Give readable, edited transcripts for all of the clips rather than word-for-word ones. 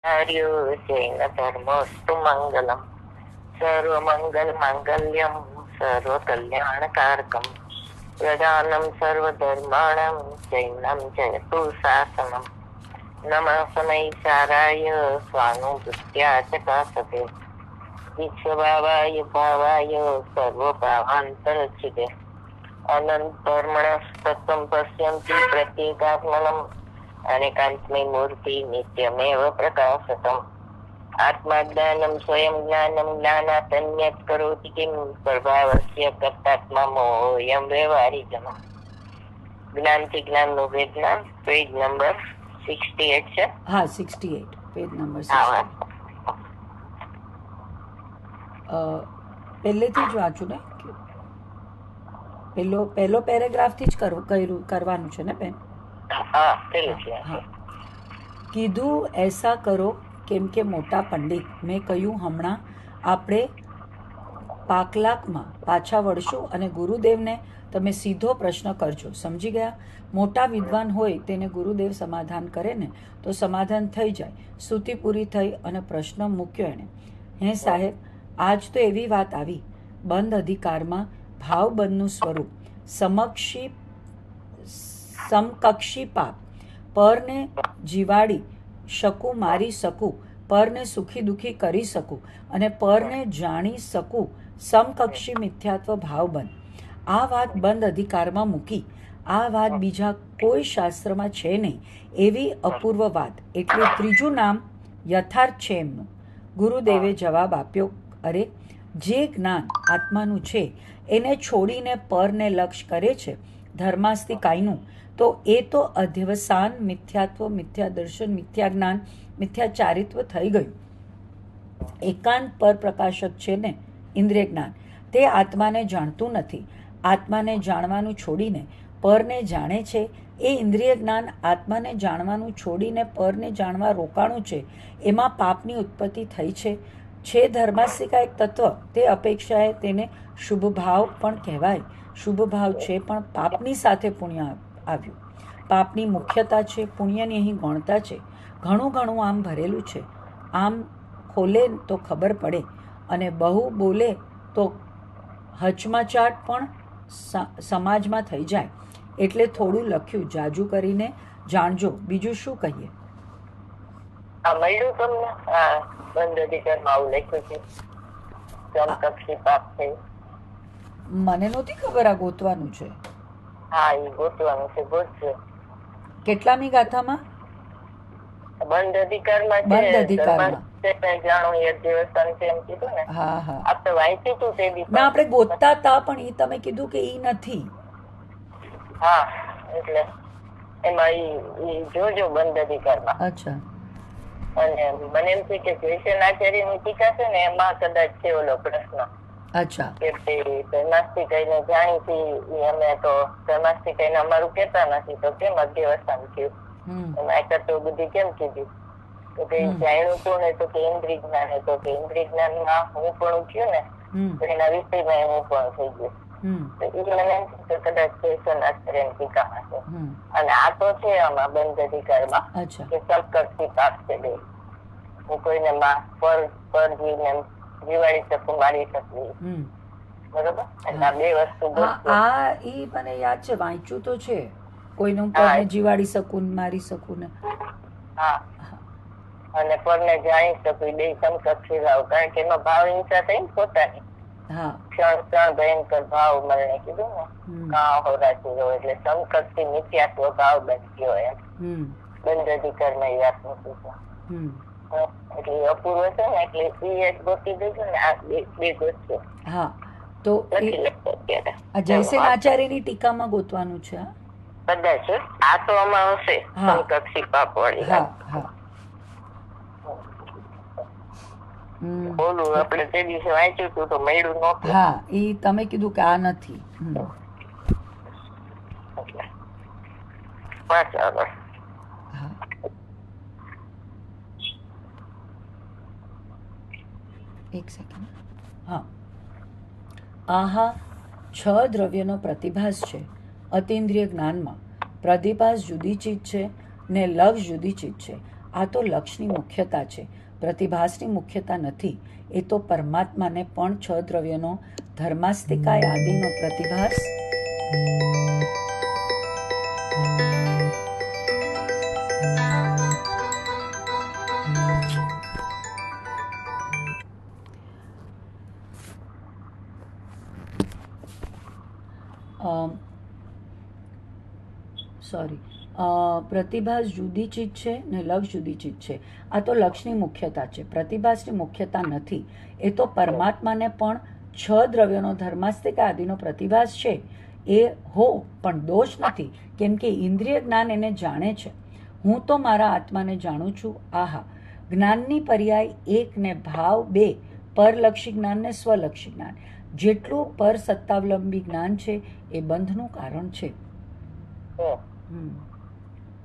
આર્યો જૈન ધર્મોસ્તુ મંગલમ સર્વમંગલ માંગલ્યમ સર્વકલ્યાણકારકમ પ્રધાનમ સર્વધર્માણમ જૈનમ જયતુ શાસનમ નમઃ સ્વાનુભૂત્યા ચકાસતે વિશ્વભાવાય ભાવાય સર્વભાવાંતરચિતે અનંતર્મણસ્તત્વં પશ્યન્તિ પ્રત્યેગાત્મનમ અનેકાંતમય મૂર્તિ નિત્યમેવ પ્રકાશતમ આત્માજ્ઞાનમ સ્વયં જ્ઞાનમ જ્ઞાનાતન્યત કરોતિ કિમ પ્રભાવસ્ય કર્તાત્મા મોયમ વ્યવહારિજમ. જ્ઞાનથી જ્ઞાનનું વિજ્ઞાન, પેજ નંબર 68 છે. હા, 68 પેજ નંબર 68. પહેલેથી જ વાંચું ને, પહેલો પેરેગ્રાફથી જ કરવાનું છે ને બેન? હા, પહેલેથી. કીધું એસા કરો કેમ કે મોટા પંડિત, મેં કહ્યું હમણાં આપણે પાકલાકમાં પાછા વળશું અને ગુરુદેવને તમે સીધો પ્રશ્ન કરજો. સમજી ગયા? મોટા વિદ્વાન હોય તેને ગુરુદેવ સમાધાન કરે ને તો સમાધાન થઈ જાય. સ્તુતિ પૂરી થઈ અને પ્રશ્ન મૂક્યો એણે. હે સાહેબ, આજ તો એવી વાત આવી, બંધ અધિકારમાં ભાવબંધનું સ્વરૂપ સમકક્ષી પાપ, પરને જીવાડી શકું, મારી શકું, પરને સુખી દુઃખી કરી શકું અને પરને જાણી શકું, સમકક્ષી મિથ્યાત્વ ભાવબંધ. આ વાત બંધ અધિકારમાં મૂકી. આ વાત બીજા કોઈ શાસ્ત્રમાં છે નહીં એવી અપૂર્વ વાત, એટલે ત્રીજું નામ યથાર્થ છે એમનું. ગુરુદેવે જવાબ આપ્યો, અરે જે જ્ઞાન આત્માનું છે એને છોડીને પરને લક્ષ્ય કરે છે ધર્માસ્તિકાયનું, તો એ તો અધ્યવસાન, મિથ્યાત્વ, મિથ્યા દર્શન, મિથ્યા જ્ઞાન, મિથ્યા ચારિત્વ થઈ ગયું. એકાંત પર પ્રકાશક છે ને ઇન્દ્રિય જ્ઞાન, તે આત્માને જાણતું નથી. આત્માને જાણવાનું છોડીને પરને જાણે છે. એ ઇન્દ્રિય જ્ઞાન આત્માને જાણવાનું છોડીને પરને જાણવા રોકાણું છે. એમાં પાપની ઉત્પત્તિ થઈ છે ધર્માસ્તિકા એક તત્વ, તે અપેક્ષાએ તેને શુભ ભાવ પણ કહેવાય. શુભ ભાવ છે પણ પાપની સાથે પુણ્ય આવ્યું. પાપની મુખ્યતા છે, પુણ્યની અહીં ગૌણતા છે. ઘણું ઘણું આમ ભરેલું છે. આમ ખોલે તો ખબર પડે અને બહુ બોલે તો હચમચાટ પણ સમાજમાં થઈ જાય. એટલે થોડું લખ્યું, જાજુ કરીને જાણજો. બીજું શું કહીએ? મળ્યું તમને? બંધ અધિકારમાં આવું લખ્યું છે, સમકક્ષી પાપ છે. મને નહોતી ખબર આ ગોતવાનું છે. હા, એ ગોતવાનું છે, ગોતજો. કેટલામી ગાથામાં? બંધ અધિકારમાં છે. બંધ અધિકારમાં જાણો એ દેવસ્થાન છે એમ કીધું ને. હા હા, આપણે વાંચ્યું હતું તે બી. ના, આપણે ગોતતા હતા પણ એ તમે કીધું કે એ નથી. હા, એટલે એમાં ઈ જોજો બંધ અધિકારમાં. અચ્છા. અને મને એમ છે કે જયસેનાચાર્યની ટીકા છે ને એમાં કદાચ છે ઓલો પ્રશ્ન. અચ્છા. કે ધર્માસ્તિકાઈને જાણીતી અમે તો ધર્માસ્તિકાઈને અમારું કેતા નથી તો કેમ અધ્યવસાન થયું? એમાં તો બુદ્ધિ કેમ કીધી? તો કે જાણ્યું કોણ? તો કે ઇન્દ્રિય જ્ઞાન. તો કે ઇન્દ્રિય જ્ઞાનમાં હું પણ થયું ને તો એના વિષયમાં હું પણ થઈ ગયું. તો એ મને એમ છે કે કદાચ જયસેનાચાર્યની ટીકામાં છે. અને આ તો છે આમાં બંધ અધિકારમાં કે સમકક્ષી પાપ છે બે. હું કોઈને પર જીવને જીવાડી શકું, મારી શકું. બરોબર? એટલે આ બે વસ્તુ આ ઈ મને યાદ છે, વાંચ્યું તો છે. કોઈનું પરને જીવાડી શકું, મારી શકું ને. હા, અને પરને જાણી શકું, બે સમકક્ષી ભાવ. કારણ કે એમાં ભાવ હિંસા થઈ ને પોતાની. હા, ક્ષણ ભયંકર ભાવ મળને કીધું ને, કા હોરાચી રહ્યો એટલે સમકક્ષી મિથ્યાત્વ ભાવ બની ગયો એમ. બંધ અધિકારમાં એ વાત મૂકી છે. એટલે અપૂર્વ છે ને, એટલે એ એક ગોતી દેજો ને, આ બે ગોતજો. હા, તો જયસેનાચાર્યની ટીકામાં ગોતવાનું છે. કદાચ આ તો આમાં હશે સમકક્ષી પાપ વાળી. હા હા. બોલું આપણે તે દિવસે વાંચ્યું હતું તો મળ્યું નહોતું. હા, એ તમે કીધું કે આ નથી. વાંચ આગળ. એક સેકન્ડ. હા, આહા 6 દ્રવ્યનો પ્રતિભાસ છે અતિન્દ્રિય જ્ઞાનમાં. પ્રતિભાસ જુદી ચીજ છે ને લક્ષ જુદી ચીજ છે. આ તો લક્ષની મુખ્યતા છે, પ્રતિભાસની મુખ્યતા નથી. એ તો પરમાત્માને પણ 6 દ્રવ્યનો ધર્માસ્તિકાય આદિનો પ્રતિભાસ પ્રતિભાસ જુદી ચીજ છે ને લક્ષ જુદી ચીજ છે. આ તો લક્ષની મુખ્યતા છે, પ્રતિભાસની મુખ્યતા નથી. એ તો પરમાત્માને પણ 6 દ્રવ્યોનો ધર્માસ્તિક આદિનો પ્રતિભાસ છે. એ હો પણ દોષ નથી, કેમ કે ઇન્દ્રિય જ્ઞાન એને જાણે છે. હું તો મારા આત્માને જાણું છું. આહા, જ્ઞાનની પર્યાય 1 ને ભાવ 2, પરલક્ષી જ્ઞાન ને સ્વલક્ષી જ્ઞાન. જેટલું પર સત્તાવલંબી જ્ઞાન છે એ બંધનું કારણ છે.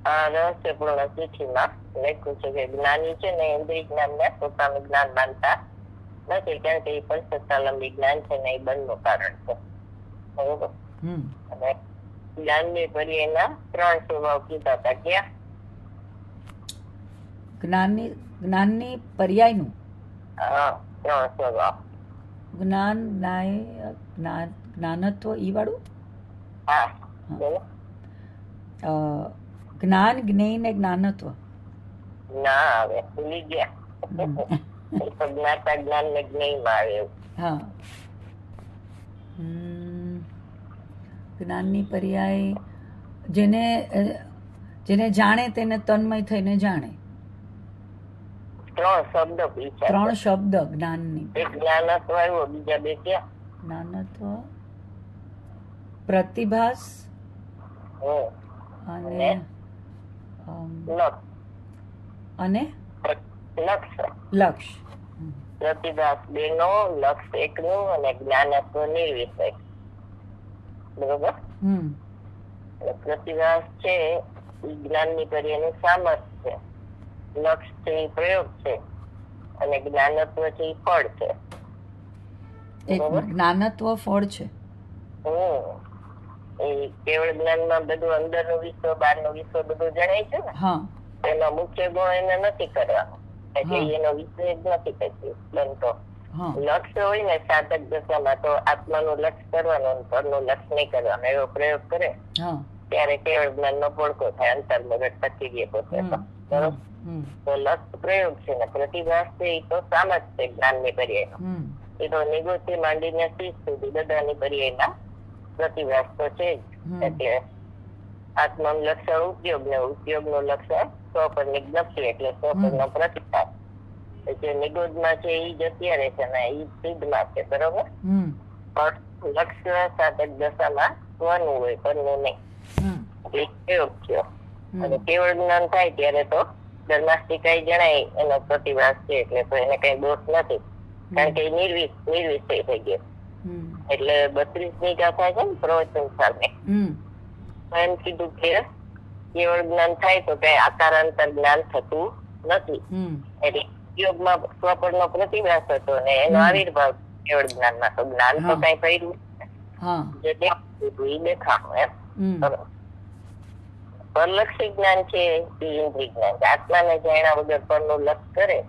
આ રહસ્યપૂર્ણ ચિઠ્ઠીમાં લખ્યું છે કે જ્ઞાની છે ને ઇન્દ્રિય જ્ઞાનને પોતાનું જ્ઞાન માનતા નથી, કારણ કે એ પર સત્તાવલંબી જ્ઞાન છે ને એ બંધનું કારણ છે. બરોબર. અને જ્ઞાનની પર્યાયના 3 સ્વભાવ કીધા હતા. ક્યાં? જ્ઞાનની પર્યાયનું 3 સ્વભાવ. જ્ઞાનત્વ ઈ વાળું. હા, બોલો. જ્ઞાન, જ્ઞેય ને જ્ઞાનત્વ ના આવે, ભૂલી ગયા. જ્ઞાતા જ્ઞાન ને જ્ઞેયમાં આવે એવું. હા, જ્ઞાનની પર્યાય જેને જાણે તેને તન્મય થઈને જાણે. 3 શબ્દ પૂછ્યા. 3 શબ્દ જ્ઞાનની. એક જ્ઞાનત્વ આવ્યો, બીજા 2 ક્યાં? જ્ઞાનત્વ, પ્રતિભાસ અને લક્ષ. પ્રતિભાસ 2 નો, લક્ષ 1 નું અને જ્ઞાનત્વ નિર્વિષય. બરોબર. પ્રતિભાસ છે એ જ્ઞાનની પર્યાયનું સામર્થ્ય છે, લક્ષ છે એ પ્રયોગ છે, અને જ્ઞાનત્વ છે એ ફળ છે. જ્ઞાનત્વ ફળ છે. એ કેવળ જ્ઞાનમાં બધું અંદરનું વિશ્વ, બહારનું વિશ્વ બધું જણાય છે ને. એનો મુખ્ય ગુણ એને નથી કરવાનો, એટલે એનો વિષય જ નથી કરતી બનતો. લક્ષ્ય હોય ને સાધક દશામાં તો આત્માનું લક્ષ્ય કરવાનું, પરનું લક્ષ્ય નહીં કરવાનું, એવો પ્રયોગ કરે ત્યારે કેવળ જ્ઞાન નો પડકો થાય, અંતર્મગજ પચી ગયે પોતે. બરોબર. તો લક્ષ્ય પ્રયોગ છે ને પ્રતિભાસ છે એ તો સામર્થ્ય છે જ્ઞાનની પર્યાયનો. એ તો નિગોથી માંડીને શીશ સુધી બધાની પર્યાયના પ્રતિભાસ તો છે જ. એટલે આત્માનું લક્ષણ ઉપયોગ ને ઉપયોગ નું લક્ષણ સ્વપરની જ્ઞપ્તિ, એટલે સ્વપર નો પ્રતિભાસ. જે નિગોદમાં છે એ જ અત્યારે છે ને એ સિદ્ધમાં છે. બરોબર. લક્ષ્ય સાધક દશામાં સ્વનું હોય, પરનું નહીં. એટલે પ્રયોગ થયો. અને કેવળ જ્ઞાન થાય ત્યારે તો ધર્માસ્તિકાય જણાય એનો પ્રતિભાસ છે, એટલે તો એને કઈ દોષ નથી, કારણ કે નિર્વિષય થઈ ગયો. એટલે 32મી ગાથા છે ને પ્રવચન સામે એમ કીધું કે કેવળ જ્ઞાન થાય તો કઈ આકારાંતર જ્ઞાન થતું નથી. એટલે ઉપયોગમાં સ્વપરનો પ્રતિભાસ હતો ને એનો આવિર્ભાવ કેવળ જ્ઞાનમાં. તો જ્ઞાન તો કઈ કર્યું જે દેખાતું એ દેખાણું એમ. પરલક્ષી જ્ઞાન છે એ ઇન્દ્રિય જ્ઞાન. આત્માને જાણ્યા વગર પરનું લક્ષ કરે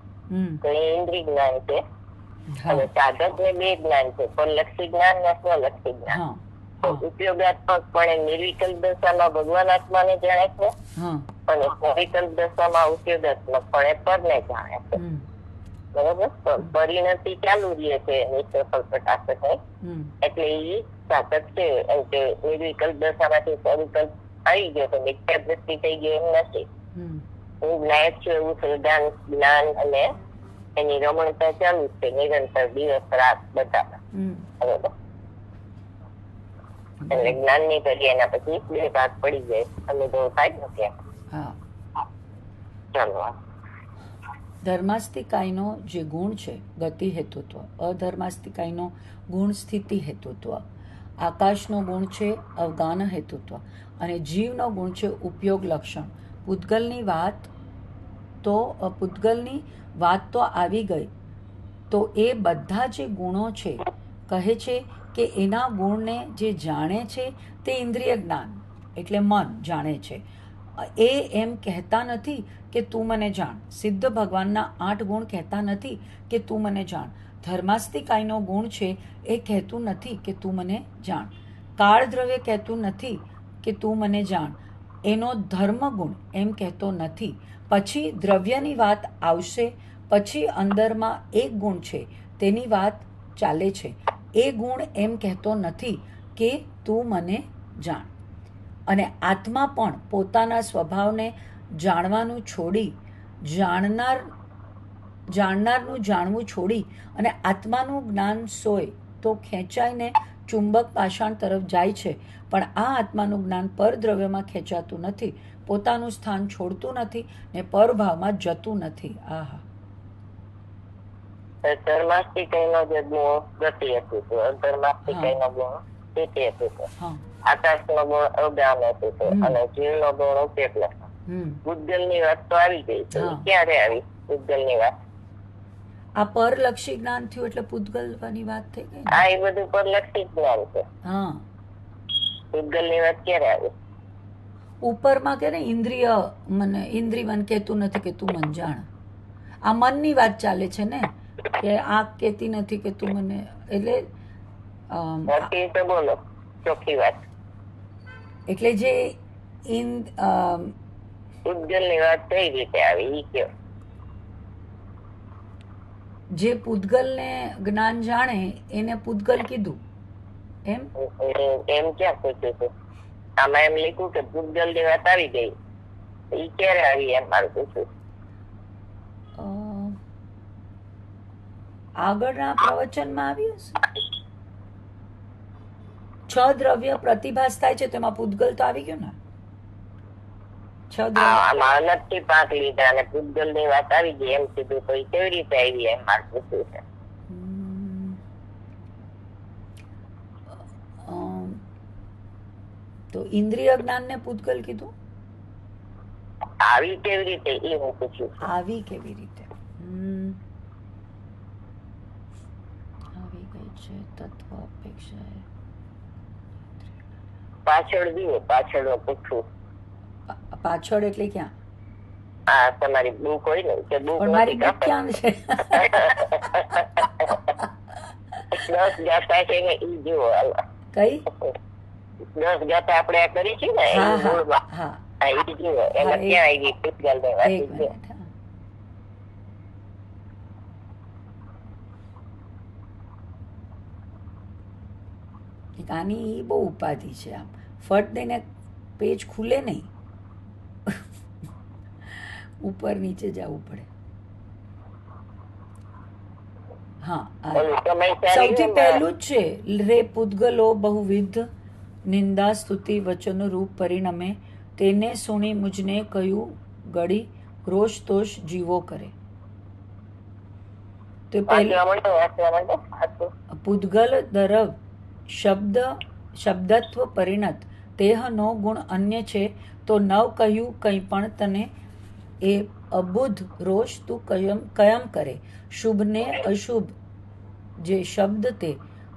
તો એ ઇન્દ્રિય જ્ઞાન છે. અને સાધક ને 2 જ્ઞાન છે, પરલક્ષી જ્ઞાન ને સ્વલક્ષી જ્ઞાન. ઉપયોગાત્મક પણ નિર્વિકલ્પ દશામાં ભગવાન આત્માને જાણે છે, અને સ્વવિકલ્પ દશામાં ઉપયોગાત્મક પણ પરને જાણે છે. બરોબર. પરિણતિ ચાલુ રહે છે નિષ્ફળ પ્રકાશક. એટલે એ સાધક છે એમ કે નિર્વિકલ્પ દશામાંથી સ્વવિકલ્પ આવી ગયો તો મિથ્યા દ્રષ્ટિ થઈ ગયો એમ નથી. હું જ્ઞાયક છું એવું શ્રદ્ધા, જ્ઞાન અને એની રમણતા ચાલુ છે નિરંતર, દિવસ રાત બધા. બરોબર. એટલે જ્ઞાનની પર્યાયના પછી 2 ભાગ પડી જાય, અનુભવ થાય ને ત્યાં. ચાલો. ધર્માસ્તિકાયનો જે ગુણ છે ગતિ હેતુત્વ, અધર્માસ્તિકાયનો ગુણ સ્થિતિ હેતુત્વ, આકાશનો ગુણ છે અવગાન હેતુત્વ, અને જીવનો ગુણ છે ઉપયોગ લક્ષણ. પૂતગલની વાત તો આવી ગઈ. તો એ બધા જે ગુણો છે કહે છે કે એના ગુણને જે જાણે છે તે ઇન્દ્રિય જ્ઞાન એટલે મન જાણે છે. એ એમ કહેતા નથી કે તું મને જાણ. સિદ્ધ ભગવાનના 8 ગુણ કહેતા નથી કે તું મને જાણ. ધર્માસ્તિકાયનો ગુણ છે એ કહેતું નથી કે તું મને જાણ. કાળ દ્રવ્ય કહેતું નથી કે તું મને જાણ. એનો ધર્મ ગુણ એમ કહેતો નથી. પછી દ્રવ્યની વાત આવશે. પછી અંદરમાં એક ગુણ છે તેની વાત ચાલે છે. એ ગુણ એમ કહેતો નથી કે તું મને જાણ. અને આત્મા પણ પોતાના સ્વભાવને જાણવાનું છોડી જાણનારનું જાણવું છોડી અને આત્માનું જ્ઞાન સોય તો ખેંચાઈને ચુંબક પાષાણ તરફ જાય છે. પણ આ આત્માનું જ્ઞાન પરદ્રવ્યમાં ખેંચાતું નથી, પોતાનું સ્થાન છોડતું નથી ને પરભાવમાં જતું નથી. આહા. ધર્માસ્તિકયનો જે ગુણ ગતિ હતું તો અધર્માસ્તિકયનો ગુણ સ્થિતિ હતું તો આકાશનો ગુણ અવગાન હતું તો અને જીવનો ગુણ ઉપેક્ષ. પૂતગલની વાત તો આવી ગઈ છે. ક્યારે આવી પૂતગલની વાત? આ પરલક્ષી જ્ઞાન થયું એટલે પૂતગલની વાત થઈ ગઈ. હા, એ બધું પરલક્ષી જ્ઞાન છે. હા, પૂતગલની વાત ક્યારે આવી? ઉપરમાં કે ને ઇન્દ્રિય મન કહેતું નથી કે તું મન જાણ. આ મનની વાત ચાલે છે ને કે આંખ કહેતી નથી કે તું મને, એટલે બોલો ચોખ્ખી વાત. એટલે જે પૂતગલની વાત કઈ રીતે આવી ઈ કયો. જે પૂતગલને જ્ઞાન જાણે એને પૂતગલ કીધું એમ ક્યાં પૂછ્યું હતું? આમાં એમ લખ્યું કે પૂતગલની વાત આવી ગઈ. ઈ ક્યારે આવી એમ મારું પૂછ્યું. આગળના પ્રવચનમાં આવ્યું હશે. 6 દ્રવ્ય પ્રતિભાસ થાય છે તેમાં પૂતગલ તો આવી ગયું ને. 6 દ્રવ્ય અલગથી 5 લીધા અને પૂતગલની વાત આવી ગઈ એમ કીધું તો કેવી રીતે આવી એમ મારું પૂછ્યું છે. તો ઇન્દ્રિય જ્ઞાન ને પૂતગલ કીધું. આવી કેવી રીતે એ હું પૂછ્યું. આવી કેવી રીતે આવી ગઈ છે તત્વ અપેક્ષા. પાછળ જુઓ, પાછળ પૂછવું. પાછળ એટલે ક્યાં? હા, તમારી બુક હોય ને કે બુક. પણ મારી બુક ક્યાં છે? 10 ગાથા છે ને ઈ જુઓ. કઈ 10 ગાથા આપણે આ કરી છે ને એ મૂળમાં. હા, ઈ જુઓ. એમાં ક્યાં આવી પૂતગલ ની વાત? એક મિનિટ. આની બહુ ઉપાધિ છે. આમ ફટ દઈને પેજ ખુલે નહીં, ઉપર નીચે જવું પડે. હા, સૌથી પહેલું જ છે રે પૂતગલો બહુવિધ નિંદા સ્તુતિ વચનો રૂપ પરિણમે, તેને સુણી મુજને કહ્યું ગળી રોષ તોષ જીવો કરે. તો પૂતગલ દરવ શબ્દત્વ પરિણત તેહ નો ગુણ અન્ય છે તો નવ કહ્યું કંઈ પણ તને એ અબુધ રોષ તું કયમ કરે. શુભ ને અશુભ જે શબ્દ તે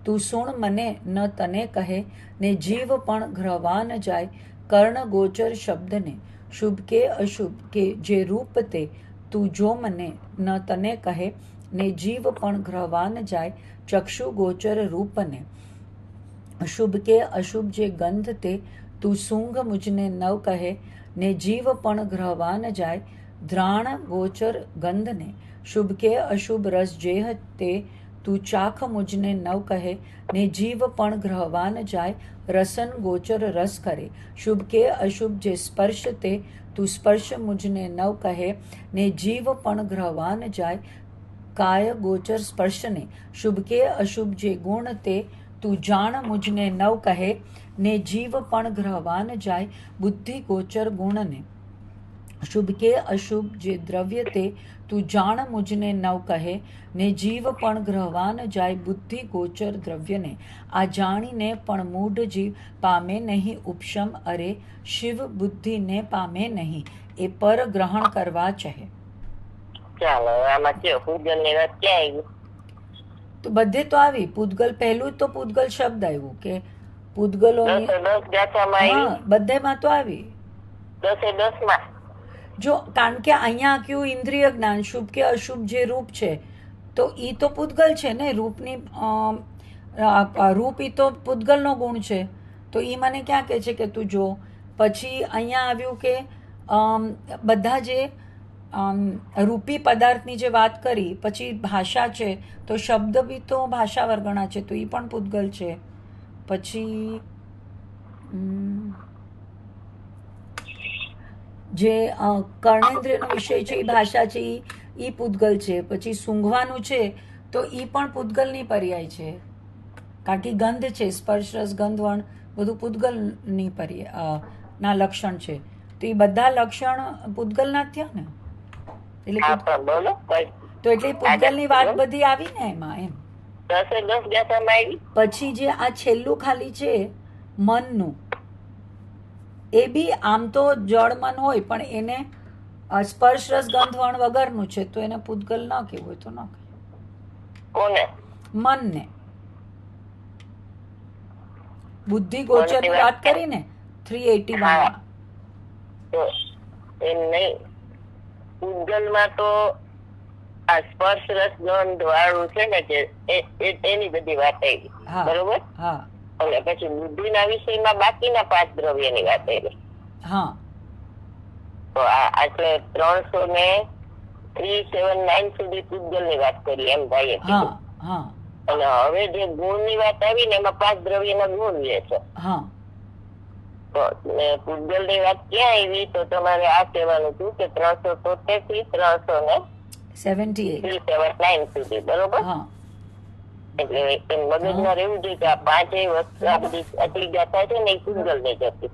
તું સુણ મને ન તને કહે ને જીવ પણ ગ્રહવા ન જાય. કર્ણ ગોચર શબ્દને શુભ કે અશુભ કે જે રૂપ તે તું જો મને ન તને કહે ને જીવ પણ ગ્રહવા ન જાય. ચક્ષુ ગોચર રૂપને અશુભ કે અશુભ જે ગંધ તે તું સૂંઘ મુજને નવ કહે ને જીવ પણ ગ્રહવા ન જાય. ધ્રાણ ગોચર ગંધને શુભ કે અશુભ રસ જેહ તે તું ચાખ મુજને નવ કહે ને જીવ પણ ગ્રહવા ન જાય. રસન ગોચર રસ કરે શુભ કે અશુભ જે સ્પર્શ તે તું સ્પર્શ મુજને નવ કહે ને જીવ પણ ગ્રહવા ન જાય. કાય ગોચર સ્પર્શને શુભ કે અશુભ જે ગુણ તે તું જાણ મુજને નવ કહે ને જીવ પણ ગ્રહવા ન જાય. બુદ્ધિ ગોચર ગુણને શુભ કે અશુભ જે દ્રવ્ય તે તું જાણ મુજને નવ કહે ને જીવ પણ ગ્રહવા ન જાય. બુદ્ધિ ગોચર દ્રવ્યને આ જાણીને પણ મૂઢ જીવ પામે નહીં ઉપશમ. અરે શિવ બુદ્ધિને પામે નહીં એ પર ગ્રહણ કરવા ચહે. ચાલો આમાં કયો પૂતગલની વાત ક્યાં આવી? તો બધે તો આવી. પૂતગલ પહેલું તો પૂતગલ શબ્દ આવ્યું કે પૂતગલો બધેમાં તો આવી. 10 માં જો કારણ કે અહીંયા કયું ઇન્દ્રિય જ્ઞાન શુભ કે અશુભ જે રૂપ છે તો ઈ તો પૂતગલ છે ને રૂપની રૂપ ઈ તો પૂતગલનો ગુણ છે તો ઈ મને ક્યાં કહે છે કે તું જો પછી અહીંયા આવ્યું કે બધા જે રૂપી પદાર્થની જે વાત કરી પછી ભાષા છે તો શબ્દ બી તો ભાષા વર્ગણા છે તો ઈ પણ પૂતગલ છે પછી જે કર્ણેન્દ્રિયનો વિષય છે એ ભાષા છે એ પૂતગલ છે પછી સૂંઘવાનું છે તો એ પણ પૂતગલની પર્યાય છે કારણ કે ગંધ છે સ્પર્શ રસ ગંધ વર્ણ બધું પૂતગલની પર્યાય ના લક્ષણ છે તો એ બધા લક્ષણ પૂતગલના જ થયા ને તો એટલે પૂતગલની વાત બધી આવી ને એમાં એમ 10 પછી જે આ છેલ્લું ખાલી છે મનનું એ બી આમ તો જળ મન હોય પણ એને સ્પર્શ રસ ગંધ વર્ણ વગરનું છે તો એને પૂતગલ ન કહેવું હોય તો ન કહેવાય કોને મનને બુદ્ધિ ગોચરની વાત કરી ને 381 તો એમ નહીં પૂતગલમાં તો આ સ્પર્શ રસ ગંધ વાળું છે ને કે એની બધી વાત આવી બરોબર હા અને પછી બુદ્ધિના વિષયમાં બાકીના 5 દ્રવ્યની વાત આવી હા તો આટલે 379 સુધી પૂતગલની વાત કરી એમ ભાઈએ હા હા અને હવે જે ગુણની વાત આવી ને એમાં 5 દ્રવ્યના ગુણ લે છે હા તો પૂતગલની વાત ક્યાં આવી તો તમારે આ કહેવાનું હતું કે 373 થી 379 સુધી બરોબર હા એટલે એમ મગજમાં રહેવું જોઈએ કે આ 5 વસ્તુ આ બધી આટલી ગાથા છે ને એ પૂતગલ ની જતી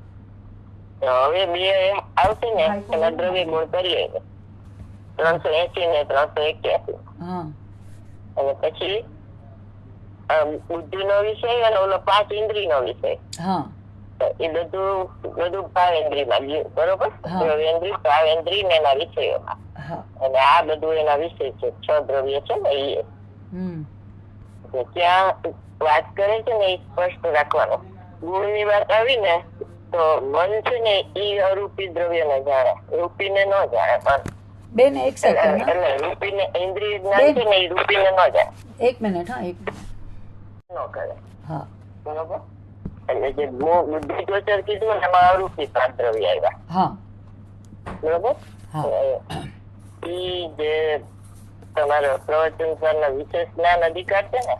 હવે 2 આવશે ને એના દ્રવ્ય ગુણ કરીએ 380 ને 381 અને પછી બુદ્ધિ નો વિષય અને ઓલો 5 ઇન્દ્રિય નો વિષય એ બધું ભાવેન્દ્રિય માં ગયું બરોબર દ્રવ્યેન્દ્રિય ભાવેન્દ્રિય ને એના વિષયોમાં અને આ બધું એના વિષય છે 6 દ્રવ્ય છે ને એ ત્યાં વાત કરે છે ને એ સ્પષ્ટ રાખવાનું ગુણ ની વાત આવી ને તો મન છે ને એ અરૂપી દ્રવ્ય ને જાણે રૂપી ને ન જાણે મન બેન એક સેકન્ડ એટલે રૂપી ને ઇન્દ્રિય જ્ઞાન છે ને એ રૂપી ને ન જાણે એક મિનિટ ન કરે હા બરોબર એટલે જે બુદ્ધિ ગોચર કીધું ને એમાં અરૂપી 5 દ્રવ્ય આવ્યા હા બરોબર ઈ જે તમારો પ્રવચન ના વિશેષ જ્ઞાન અધિકાર છે ને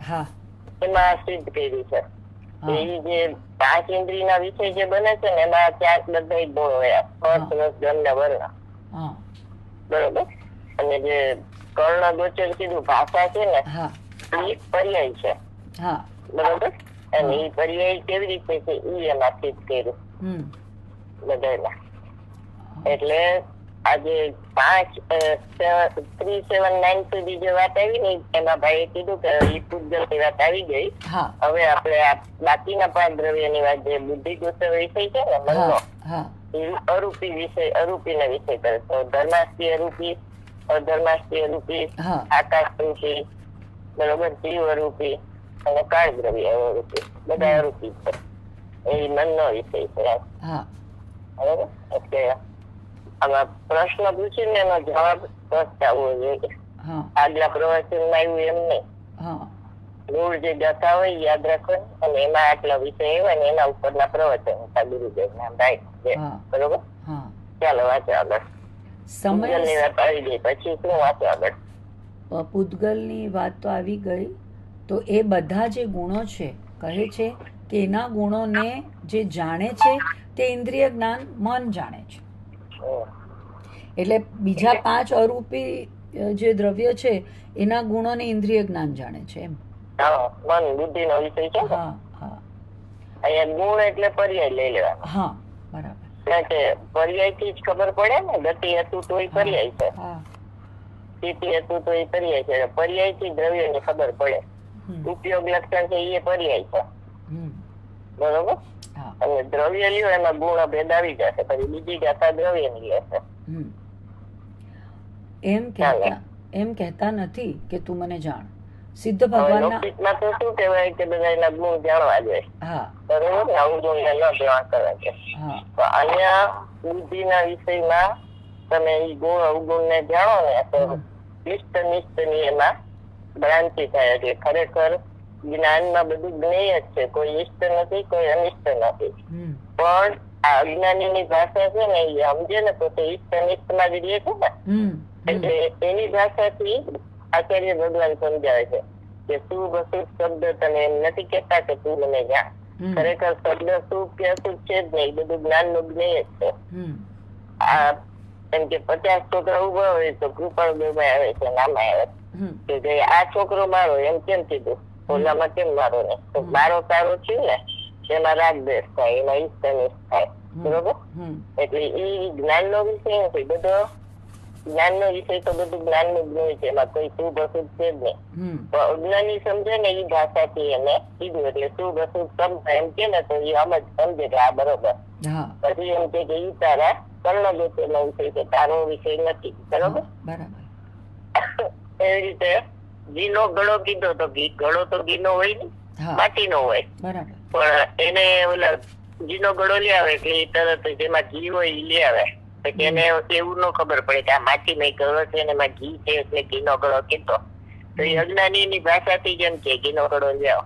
એમાં સિદ્ધ કર્યું છે એ જે 5 ઇન્દ્રિય ના વિષય જે બને છે ને એમાં 4 બધા ગુણ હોય સ્પર્શ રસ ગંધ ને વર્ણ બરોબર અને જે કર્ણ ગોચર કીધું ભાષા છે ને એ પર્યાય છે બરોબર અને એ પર્યાય કેવી રીતે છે એ એમાં સિદ્ધ કર્યું બધામાં એટલે આજે 379 સુધી જે વાત આવી ને એમાં ભાઈએ કીધું કે એ પૂતગલ ની વાત આવી ગઈ હવે આપણે આ બાકીના 5 દ્રવ્ય ની વાત જે બુદ્ધિ ગોચર વિષય છે ને મનનો એ અરૂપી વિષય અરૂપી ના વિષય કરે તો ધર્માસ્તી અરૂપી અધર્માસ્તી અરૂપી આકાશ રૂપી બરોબર જીવ અરૂપી અને કાળ દ્રવ્ય અરૂપી બધા અરૂપી છે એ મનનો વિષય છે બરોબર એટલે આમાં પ્રશ્ન પૂછીને એનો જવાબ સ્પષ્ટ આવવો જોઈએ આગલા પ્રવચનમાં આવ્યું એમ નહીં મૂળ જે ગાથા હોય યાદ રાખવાની અને એમાં આટલા વિષય આવ્યા ને એના ઉપરના પ્રવચન હતા ગુરુદેવ ના રાઈટ બરોબર ચાલો વાંચો આગળ પૂતગલની વાત આવી ગઈ પછી શું વાંચો આગળ પૂતગલની વાત તો આવી ગઈ તો એ બધા જે ગુણો છે કહે છે કે એના ગુણોને જે જાણે છે તે ઇન્દ્રિય જ્ઞાન મન જાણે છે એટલે બીજા 5 અરૂપી જે દ્રવ્ય છે એના ગુણોને ઇન્દ્રિય જ્ઞાન જાણે છે એમ મન બુદ્ધિ નો વિષય છે અહીંયા ગુણ એટલે પર્યાય લઈ લેવાનો બરાબર પર્યાય થી જ ખબર પડે ને ગતિ હતું તો એ પર્યાય છે સ્થિતિ હતું તો એ પર્યાય છે પર્યાય થી દ્રવ્ય ની ખબર પડે ઉપયોગ લક્ષણ છે એ પર્યાય છે બરોબર અને દ્રવ્ય લ્યો એમાં ગુણ ભેદ આવી જશે પછી બીજી ગાથા દ્રવ્ય ની લેશે એમ કહેતા નથી કે તું મને જાણ સિદ્ધ ભગવાનના તો શું કહેવાય કે બધા એના ગુણ જાણવા જોઈએ બરોબર ને અવગુણ ને ન જાણ કરવા છે તો અહીંયા બુદ્ધિના વિષયમાં તમે એ ગુણ અવગુણ ને જાણો ને તો ઇષ્ટ નિષ્ઠ ની એમાં ભ્રાંતિ થાય. એટલે ખરેખર જ્ઞાનમાં બધું જ્ઞેય જ છે, કોઈ ઇષ્ટ નથી, કોઈ અનિષ્ટ નથી. પણ આ અજ્ઞાની ની ભાષા છે ને એ સમજે ને તો ઇષ્ટ અનિષ્ટ માં જ રહે છે ને, એટલે એની ભાષાથી આચાર્ય ભગવાન સમજાવે છે કે શુભ અશુભ શબ્દ તમે એમ નથી કેતા કે તું મને જાણ. ખરેખર શબ્દ શુભ કે અશુભ છે જ નહીં, બધું જ્ઞાન નું જ્ઞેય જ છે. આ એમ કે 50 છોકરા ઉભા હોય તો કૃપાળ બેભાઈ આવે છે નામાં આવે કે આ છોકરો મારો, એમ કેમ કીધું, ઓલામાં કેમ મારો ને? તો મારો તારો થયું ને એમાં રાગદ્વેષ થાય, એમાં ઈષ્ટ અનિષ્ટ થાય. બરોબર? એટલે એ જ્ઞાન નો વિષય નથી, બધો જ્ઞાન નો વિષય તો બધું જ્ઞાન નું જ્ઞેય છે, એમાં કોઈ શુભ અશુભ છે જ નહીં. તો અજ્ઞાની સમજે ને એ ભાષાથી એને કીધું, એટલે શુભ અશુભ સમજ એમ કે ને તો એ સમજે કે આ બરોબર. પછી એમ કે ઈ તારા કર્ણ ગોચર નો વિષય છે, તારો વિષય નથી. બરોબર? એવી રીતે ઘીનો ગળો કીધો તો ગળો તો ઘીનો હોય ને, માટી નો હોય, પણ એને ઓલા ઘીનો ગળો લે આવે એટલે એ તરત જેમાં ઘી હોય એ લે આવે. એને એવું ન ખબર પડે કે આ માટી માં ગળો છે ને એમાં ઘી છે એટલે ઘીનો ગળો કીધો. તો એ અજ્ઞાની ની ભાષાથી જેમ કે ઘીનો ગળો લ્યાવો.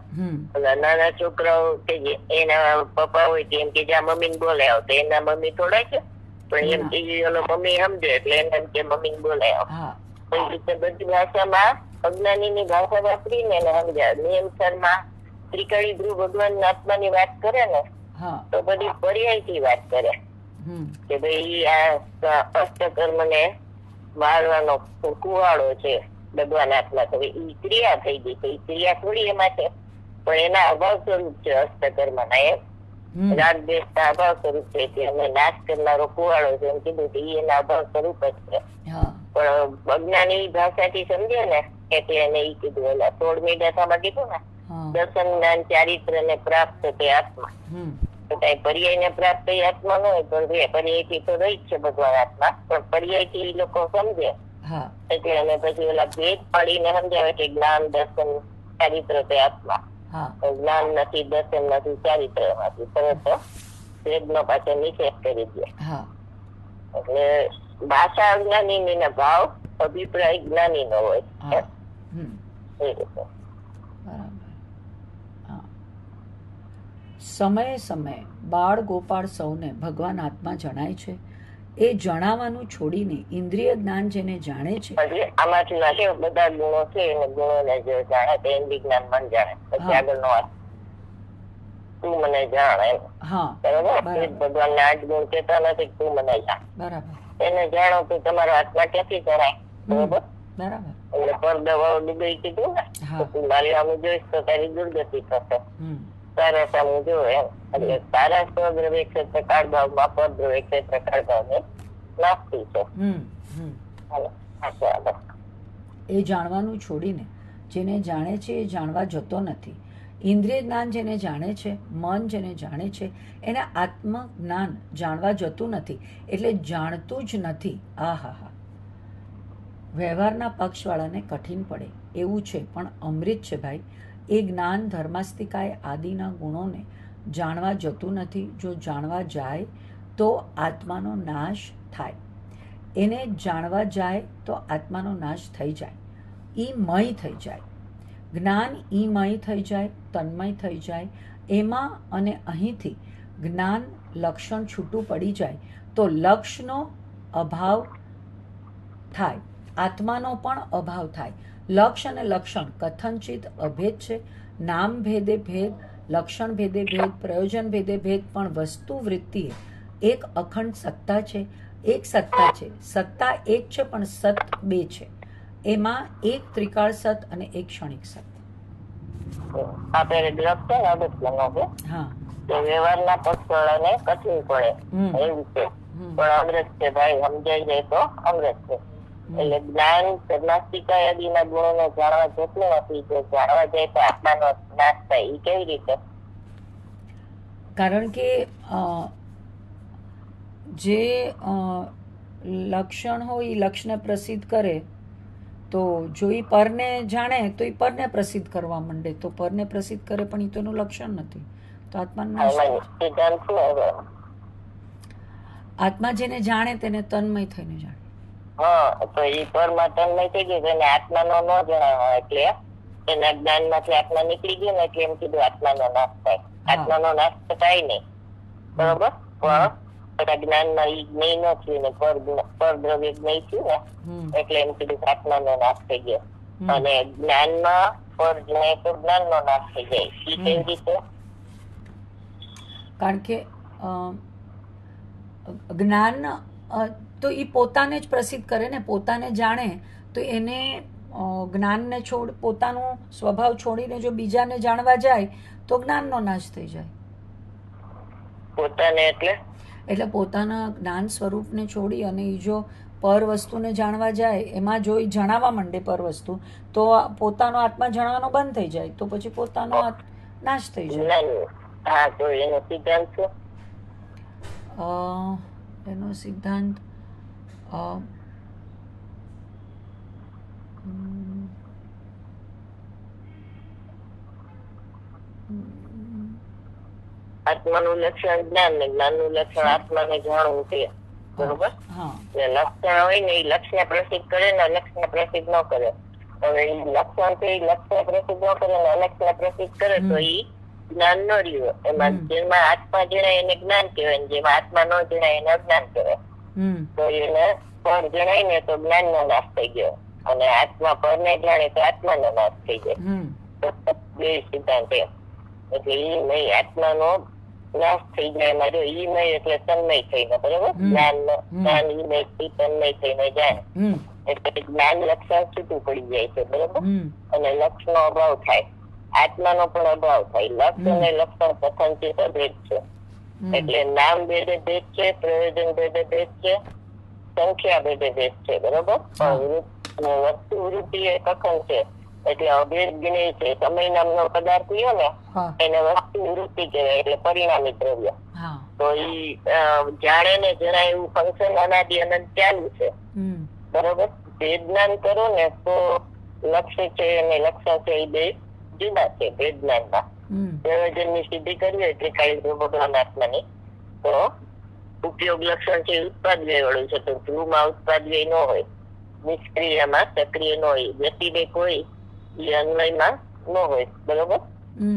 નાના છોકરાઓ કે એના પપ્પા હોય તો એમ કે જ્યાં મમ્મી ને બોલાવો તો એના મમ્મી થોડા છે, પણ એમ કે ઓલો મમ્મી સમજે એટલે એને એમ કે મમ્મી ને બોલાવો. એ રીતે બધી ભાષામાં અજ્ઞાની ની ભાષા વાપરીને એને સમજાય. નિયમસરમાં ત્રિકાળી ધ્રુવ ભગવાન આત્મા ની વાત કરે ને તો બધી પર્યાય થી વાત કરે કે ભાઈ આ અષ્ટકર્મ ને મારવાનો કુવાડો છે ભગવાન આત્મા. તો એ ક્રિયા થઈ ગઈ, તો એ ક્રિયા થોડી એમાં છે, પણ એના અભાવ સ્વરૂપ છે અષ્ટકર્મ ના. એમ રાગદ્વેષ ના અભાવ સ્વરૂપ છે કે અમે નાશ કરનારો કુવાડો છે એમ કીધું, તો એના અભાવ સ્વરૂપ જ છે. પણ અજ્ઞાની ભાષાથી સમજે ને એટલે એને એ કીધું, એલા 16મી ગાથામાં કીધું ને દર્શન જ્ઞાન ચારિત્ર ને પ્રાપ્ત તે આત્મા. તો કઈ પર્યાય ને પ્રાપ્ત એ આત્મા ન હોય, પણ પર્યાય થી તો રહી જ છે ભગવાન આત્મા, પણ પર્યાય થી એ લોકો સમજે એટલે એને પછી ઓલા ભેદ પાડીને સમજાવે કે જ્ઞાન દર્શન ચારિત્ર તે આત્મા. જ્ઞાન નથી, દર્શન નથી, ચારિત્ર નથી, તરત ભેદ નો પાછો નિષેધ કરી દે. એટલે ભાષા અજ્ઞાની ને ભાવ અભિપ્રાય જ્ઞાની નો હોય. એ રીતે સમયે સમયે બાળ ગોપાળ સૌને ભગવાન આત્મા જણાય છે. એ જણાવવાનું છોડીને ઇન્દ્રિય જ્ઞાન જેને જાણે છે, આમાંથી બધા ગુણો છે એને ગુણો ને જે જાણે તે ઇન્દ્રિય જ્ઞાન મન જાણે. પછી આગળ નો વાત તું મને જાણ એમ. બરાબર? ભગવાન ને 8 ગુણ કેતા નથી તું મને જાણ. બરાબર? એને જાણો તો તમારો આત્મા ક્યાંથી જણાય. બરોબર? બરાબર. એટલે પરદવાઓ ડૂબી કીધું ને, તું મારી સામે જોઈશ તો તારી દુર્ગતિ થશે. તારા સામે જો એમ, એટલે તારા સ્વદ્રવ્ય ક્ષેત્ર કાળભાવ માં પરદ્રવ્ય ક્ષેત્ર કાળભાવ ને નાસ્તી છે. એ જાણવાનું છોડીને જેને જાણે છે એ જાણવા જતો નથી. ઇન્દ્રિય જ્ઞાન જેને જાણે છે, મન જેને જાણે છે, એને આત્મ જ્ઞાન જાણવા જતું નથી, એટલે જાણતું જ નથી. આહા, વ્યવહારના પક્ષવાળાને કઠિન પડે એવું છે, પણ અમૃત છે ભાઈ. એ જ્ઞાન ધર્માસ્તિકાય આદિના ગુણોને જાણવા જતું નથી. જો જાણવા જાય તો આત્માનો નાશ થાય. એને જાણવા જાય તો આત્માનો નાશ થઈ જાય, ઈ મય થઈ જાય. જ્ઞાન ઈ મય થઈ જાય, તન્મય થઈ જાય એમાં. અને અહીંથી જ્ઞાન લક્ષણ છૂટું પડી જાય તો લક્ષનો અભાવ થાય, આત્માનો પણ અભાવ થાય. લક્ષ અને લક્ષણ કથનચિત અભેદ છે. નામ ભેદે ભેદ, લક્ષણ ભેદે ભેદ, પ્રયોજન ભેદે ભેદ, પણ વસ્તુ વૃત્તિએ એક અખંડ સત્તા છે. એક સત્તા છે, સત્તા એક છે પણ સત 2 છે. એમાં એક ત્રિકાળ સત અને એક ક્ષણિક સત. આ પેરેગ્રાફ છે ને અગત્યનો છે. વ્યવહારના પક્ષવાળાને કઠિન પડે એવું છે, પણ અમૃત છે ભાઈ. સમજાઈ જાય તો અમૃત છે. એટલે જ્ઞાન નાસ્તિકાય આદિના ગુણોને જાણવા જતું નથી. જો જાણવા જાય તો આત્માનો નાશ થાય. એ કેવી રીતે? કારણ કે જે લક્ષણ હોય એ લક્ષને પ્રસિદ્ધ કરે, તો જો એ પરને જાણે તો એ પરને પ્રસિદ્ધ કરવા માંડે, તો પરને પ્રસિદ્ધ કરે પણ એ તો એનું લક્ષણ નથી, તો આત્માનો નાશ. આત્મા જેને જાણે તેને તન્મય થઈને જાણે. હા, તો એ પરમાં તન્મય થઈ ગયું એને આત્માનો ન જણાવો એટલે એના જ્ઞાનમાંથી આત્મા નીકળી ગયો ને એટલે એમ કીધું આત્માનો નાશ થાય. આત્માનો નાશ તો થાય નહીં, બરોબર, પણ જ્ઞાનમાં ઈ જ્ઞેય ન થયું ને પરદ્રવ્ય જ્ઞેય થયું ને એટલે એમ કીધું આત્માનો નાશ થઈ ગયો. અને જ્ઞાનમાં પર જ્ઞેય તો જ્ઞાનનો નાશ થઈ જાય. ઈ કેવી રીતે? કારણ કે જ્ઞાન તો એ પોતાને જ પ્રસિદ્ધ કરે ને, પોતાને જાણે તો એને જ્ઞાનને પોતાનો સ્વભાવ છોડીને જો બીજાને જાણવા જાય તો જ્ઞાનનો નાશ થઈ જાય. પોતાને એટલે પોતાના જ્ઞાન સ્વરૂપને છોડી અને એ જો પર વસ્તુને જાણવા જાય, એમાં જો એ જણાવવા માંડે પર વસ્તુ, તો પોતાનો આત્મા જણાવવાનો બંધ થઈ જાય, તો પછી પોતાનો નાશ થઈ જાય. હા, તો એનો સિદ્ધાંત શું? એનો સિદ્ધાંત આત્માનું લક્ષણ જ્ઞાન ને જ્ઞાનનું લક્ષણ આત્માને જાણવું છે, બરોબર. લક્ષણ હોય ને એ લક્ષ્ય પ્રસિદ્ધ કરે ને અલક્ષ્ય પ્રસિદ્ધ ન કરે. હવે એ લક્ષણ છે એ લક્ષ્ય પ્રસિદ્ધ ન કરે ને અલક્ષ્ય પ્રસિદ્ધ કરે તો એ જ્ઞાન ન રહ્યું. એમાં જેમાં આત્મા જણાય એને જ્ઞાન કહેવાય, જેમાં આત્મા ન જણાય એને અજ્ઞાન કહેવાય. તો એને પર જણાય ને તો જ્ઞાન નો નાશ થઈ ગયો, અને આત્મા પર ને જાણે તો આત્મા નો નાશ થઈ જાય. બે સિદ્ધાંત એમ. એટલે ઈ નહીં આત્માનો નાશ થઈ જાય એમાં જો ઈ નહીં એટલે તન્મય થઈને, બરોબર, જ્ઞાન ઈ નહીં તન્મય થઈને જાય એટલે જ્ઞાન લક્ષણ છૂટું પડી જાય છે, બરોબર. અને લક્ષ નો અભાવ થાય, આત્માનો પણ અભાવ થાય. લક્ષ અને લક્ષણ પ્રથમથી ભેદ છે, એટલે નામ ભેદે ભેદ છે, પ્રયોજન ભેદે ભેદ છે, સંખ્યા ભેદે ભેદ છે, બરોબર. વસ્તુ વૃત્તિ એ કથન છે એટલે અભેદ જ્ઞેય છે. સમય નામનો પદાર્થ લ્યો ને એને વસ્તુ વૃત્તિ કહેવાય, એટલે પરિણામી દ્રવ્ય. તો ઈ જાણે ને જણાય એવું ફંક્શન અનાદિ અનંત ચાલુ છે, બરોબર. ભેદ જ્ઞાન કરો ને તો લક્ષ્ય છે અને લક્ષણ છે એ બે જુદા છે. ભેદ જ્ઞાનમાં પ્રયોજન ની સિદ્ધિ કરવી હોય ત્રિકાળી ભગવાન આત્માની તો ઉપયોગ લક્ષણ છે ઉત્પાદ વ્યય વાળું છે. તો ધ્રુવમાં ઉત્પાદ વ્યય ન હોય, નિષ્ક્રિયમાં સક્રિય ન હોય, વ્યતિરેક હોય એ અન્વયમાં ન હોય, બરોબર.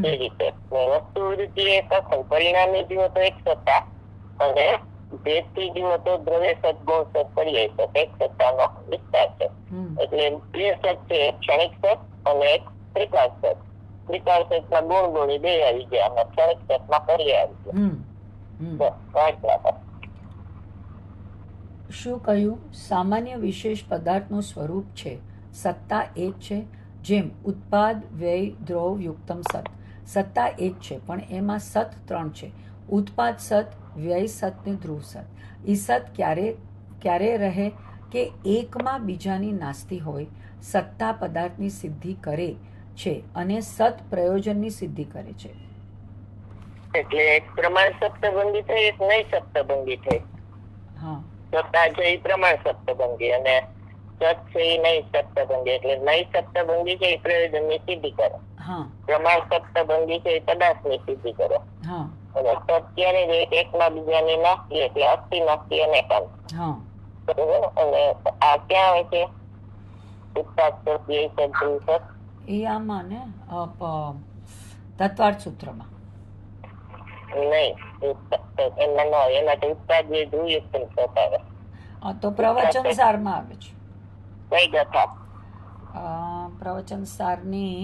એ રીતે વસ્તુ વૃત્તિ એ કથન, પરિણામી જુઓ તો એક સત્તા, અને ભેદ થી જુઓ તો દ્રવ્ય સત ગુણ સત પર્યાય સત, એક સત્તાનો વિસ્તાર છે. એટલે બે સત છે, એક ક્ષણિક સત અને એક ત્રિકાળ સત. ત્રિકાળ સત માં ગુણ ગુણી બે આવી ગયા અને ક્ષણિક સત માં પર્યાય આવી ગયા. શું કહ્યું? સામાન્ય વિશેષ પદાર્થનું સ્વરૂપ છે, સત્તા એક છે. જેમ ઉત્પાદ વ્યય દ્રવ યુક્તમ સત, સત્તા એક છે પણ એમાં સત ત્રણ છે. ઉત્પાદ સત, વ્યય સત ને ધ્રુવ સત. એ સત ક્યારે રહે કે એકમાં બીજાની નાસ્તી હોય. સત્તા પદાર્થની સિદ્ધિ કરે છે અને સત પ્રયોજનની સિદ્ધિ કરે છે. એટલે એક પ્રમાણ સપ્તભંગી થઈ, એક નહીં સપ્તભંગી થઈ. સત્તા છે એ પ્રમાણ સપ્તભંગી અને સત છે એ નહીં સપ્તભંગી. એટલે નહીં સપ્તભંગી છે એ પ્રયોજન ની સિદ્ધિ કરે, પ્રમાણ સપ્તભંગી છે એ પદાર્થ ની સિદ્ધિ કરે. અને સત ક્યારે એકમાં બીજાની નાસ્તી એટલે અસ્થિ નાસ્તી અને એકાંત. અને આ ક્યાં હોય છે? ઉત્પાદ સત, વ્યય સત, ધ્રુવ સત. એ આમાં ને તત્વાર્થ સૂત્રમાં નહીં, એમાં ન હોય. એમાં તો ઉત્પાદ વ્યય ધ્રુવ યુક્ત સત આવે. તો પ્રવચન સારમાં આવે છે. કઈ કથા? પ્રવચન સારની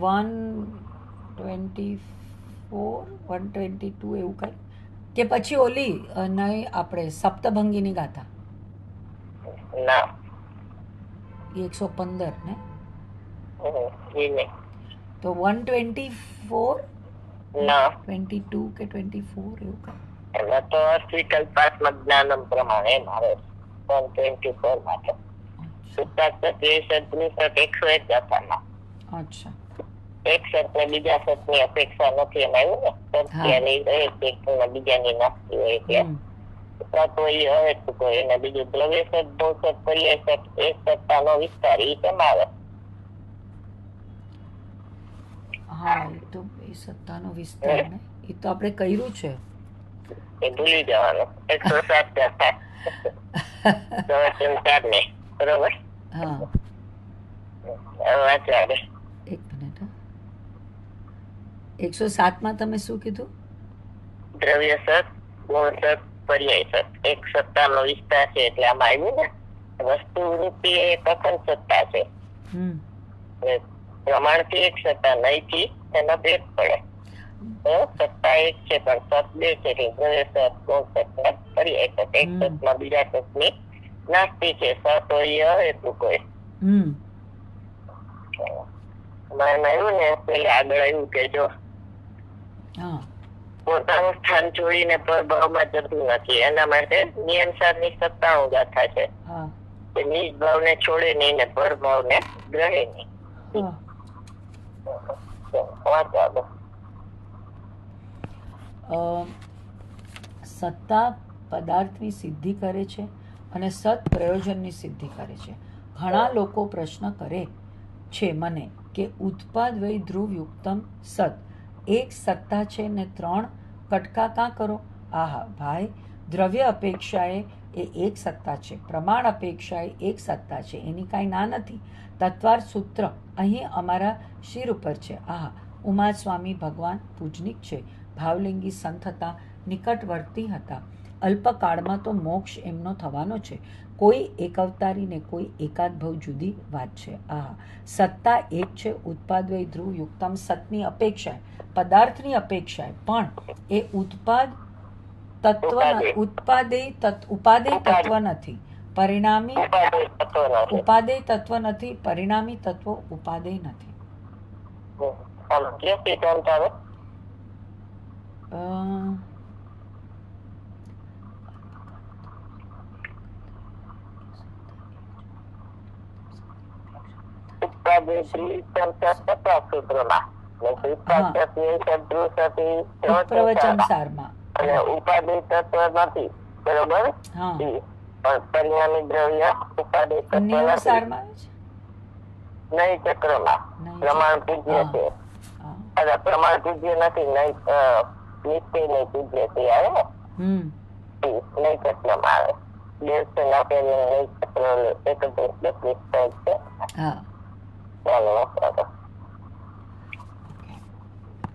124 122 એવું કઈ કે પછી ઓલી નહીં આપણે સપ્તભંગીની ગાથા ના 115 ને તો 124 ના 22 કે 24 એવું કઈ. એમાં તો અસ્વિકલ્પાત્મક જ્ઞાનમ પ્રમાણે એમ આવે 124 માટે. સુત્તા સત, વ્યય સત, ધ્રુવ સત 101 ગાથામાં. અચ્છા. એક સત ને બીજા સત ની અપેક્ષા નથી એમ આવ્યું ને. સત્યાની એક બીજાની નાસ્તી હોય એટલે સત હોય અહેતુક હોય. અને બીજું દ્રવ્ય સત, ભૂ સત, પર્યાય સત, એ સત્તાનો વિસ્તાર એ કેમ આવે? હા, એ તો એ સત્તાનો વિસ્તાર ને એ તો આપણે કર્યું છે. એ ભૂલી જવાનું. 107 પ્રવચન 4 ને બરોબર. હા વાંચો આગળ. એક મિનિટ. 107 માં તમે શું કીધું? દ્રવ્ય સત, ગુણ સત, પર્યાય સત. એક સત્તાનો વિસ્તાર છે એટલે આમાં આવ્યું ને વસ્તુ વૃત્તિ એ કથન સત્તા છે. પ્રમાણથી એક સત્તા નહીંથી એનો ભેદ પડે. સત્તા એક છે પણ સત બે છે એટલે દ્રવ્ય સત, ગુણ સત, પર્યાય સત. એક સતમાં બીજા સતની નાસ્તી છે. સત હોય અહેતુક હોય. આવ્યું ને પેલા આગળ આવ્યું કે જો પોતાનું સ્થાન છોડીને પરભાવમાં જતું નથી એના માટે નિયમસારની 97 ગાથા છે. નિજ ભાવને છોડે નહીં ને પરભાવને ગ્રહે નહીં. સત્તા પદાર્થની સિદ્ધિ કરે છે અને સત પ્રયોજનની સિદ્ધિ કરે છે. ઘણા લોકો પ્રશ્ન કરે છે મને કે ઉત્પાદ વય ધ્રુવ યુક્તમ સત એક સત્તા છે ને 3 કટકા કાં કરો? આહા ભાઈ, દ્રવ્ય અપેક્ષાએ એ એક સત્તા છે, પ્રમાણ અપેક્ષાએ એક સત્તા છે, એની કાંઈ ના નથી. તત્વાર્થ સૂત્ર અહીં અમારા શિર ઉપર છે. આહા, ઉમા સ્વામી ભગવાન પૂજનિક છે, ભાવલિંગી સંત હતા, નિકટવર્તી હતા. અલ્પકાળમાં તો મોક્ષ એમનો થવાનો છે. કોઈ એક અવતારી ને કોઈ એકાદ ભવ જુદી વાત છે. આહા, સત્તા એક છે, ઉત્પાદ વય ધ્રુવ યુક્તમ સતની અપેક્ષાએ, પદાર્થની અપેક્ષાએ, પણ એ ઉપાદેય તત્વ નથી, પરિણામી ઉપાદેય તત્વ નથી, પરિણામી તત્વ ઉપાદેય નથી. પ્રવચન સારમાં ઉપાદેય તત્વ નથી બરોબર. પરિણામી દ્રવ્ય ઉપાદેય તત્વ નહીં. ચક્રમાં પ્રમાણ પૂજ્ય છે. પ્રમાણ પૂજ્ય નથી. નિશ્ચય નહીં પૂજ્ય છે આવે ને નહીં ચક્રમાં આવે.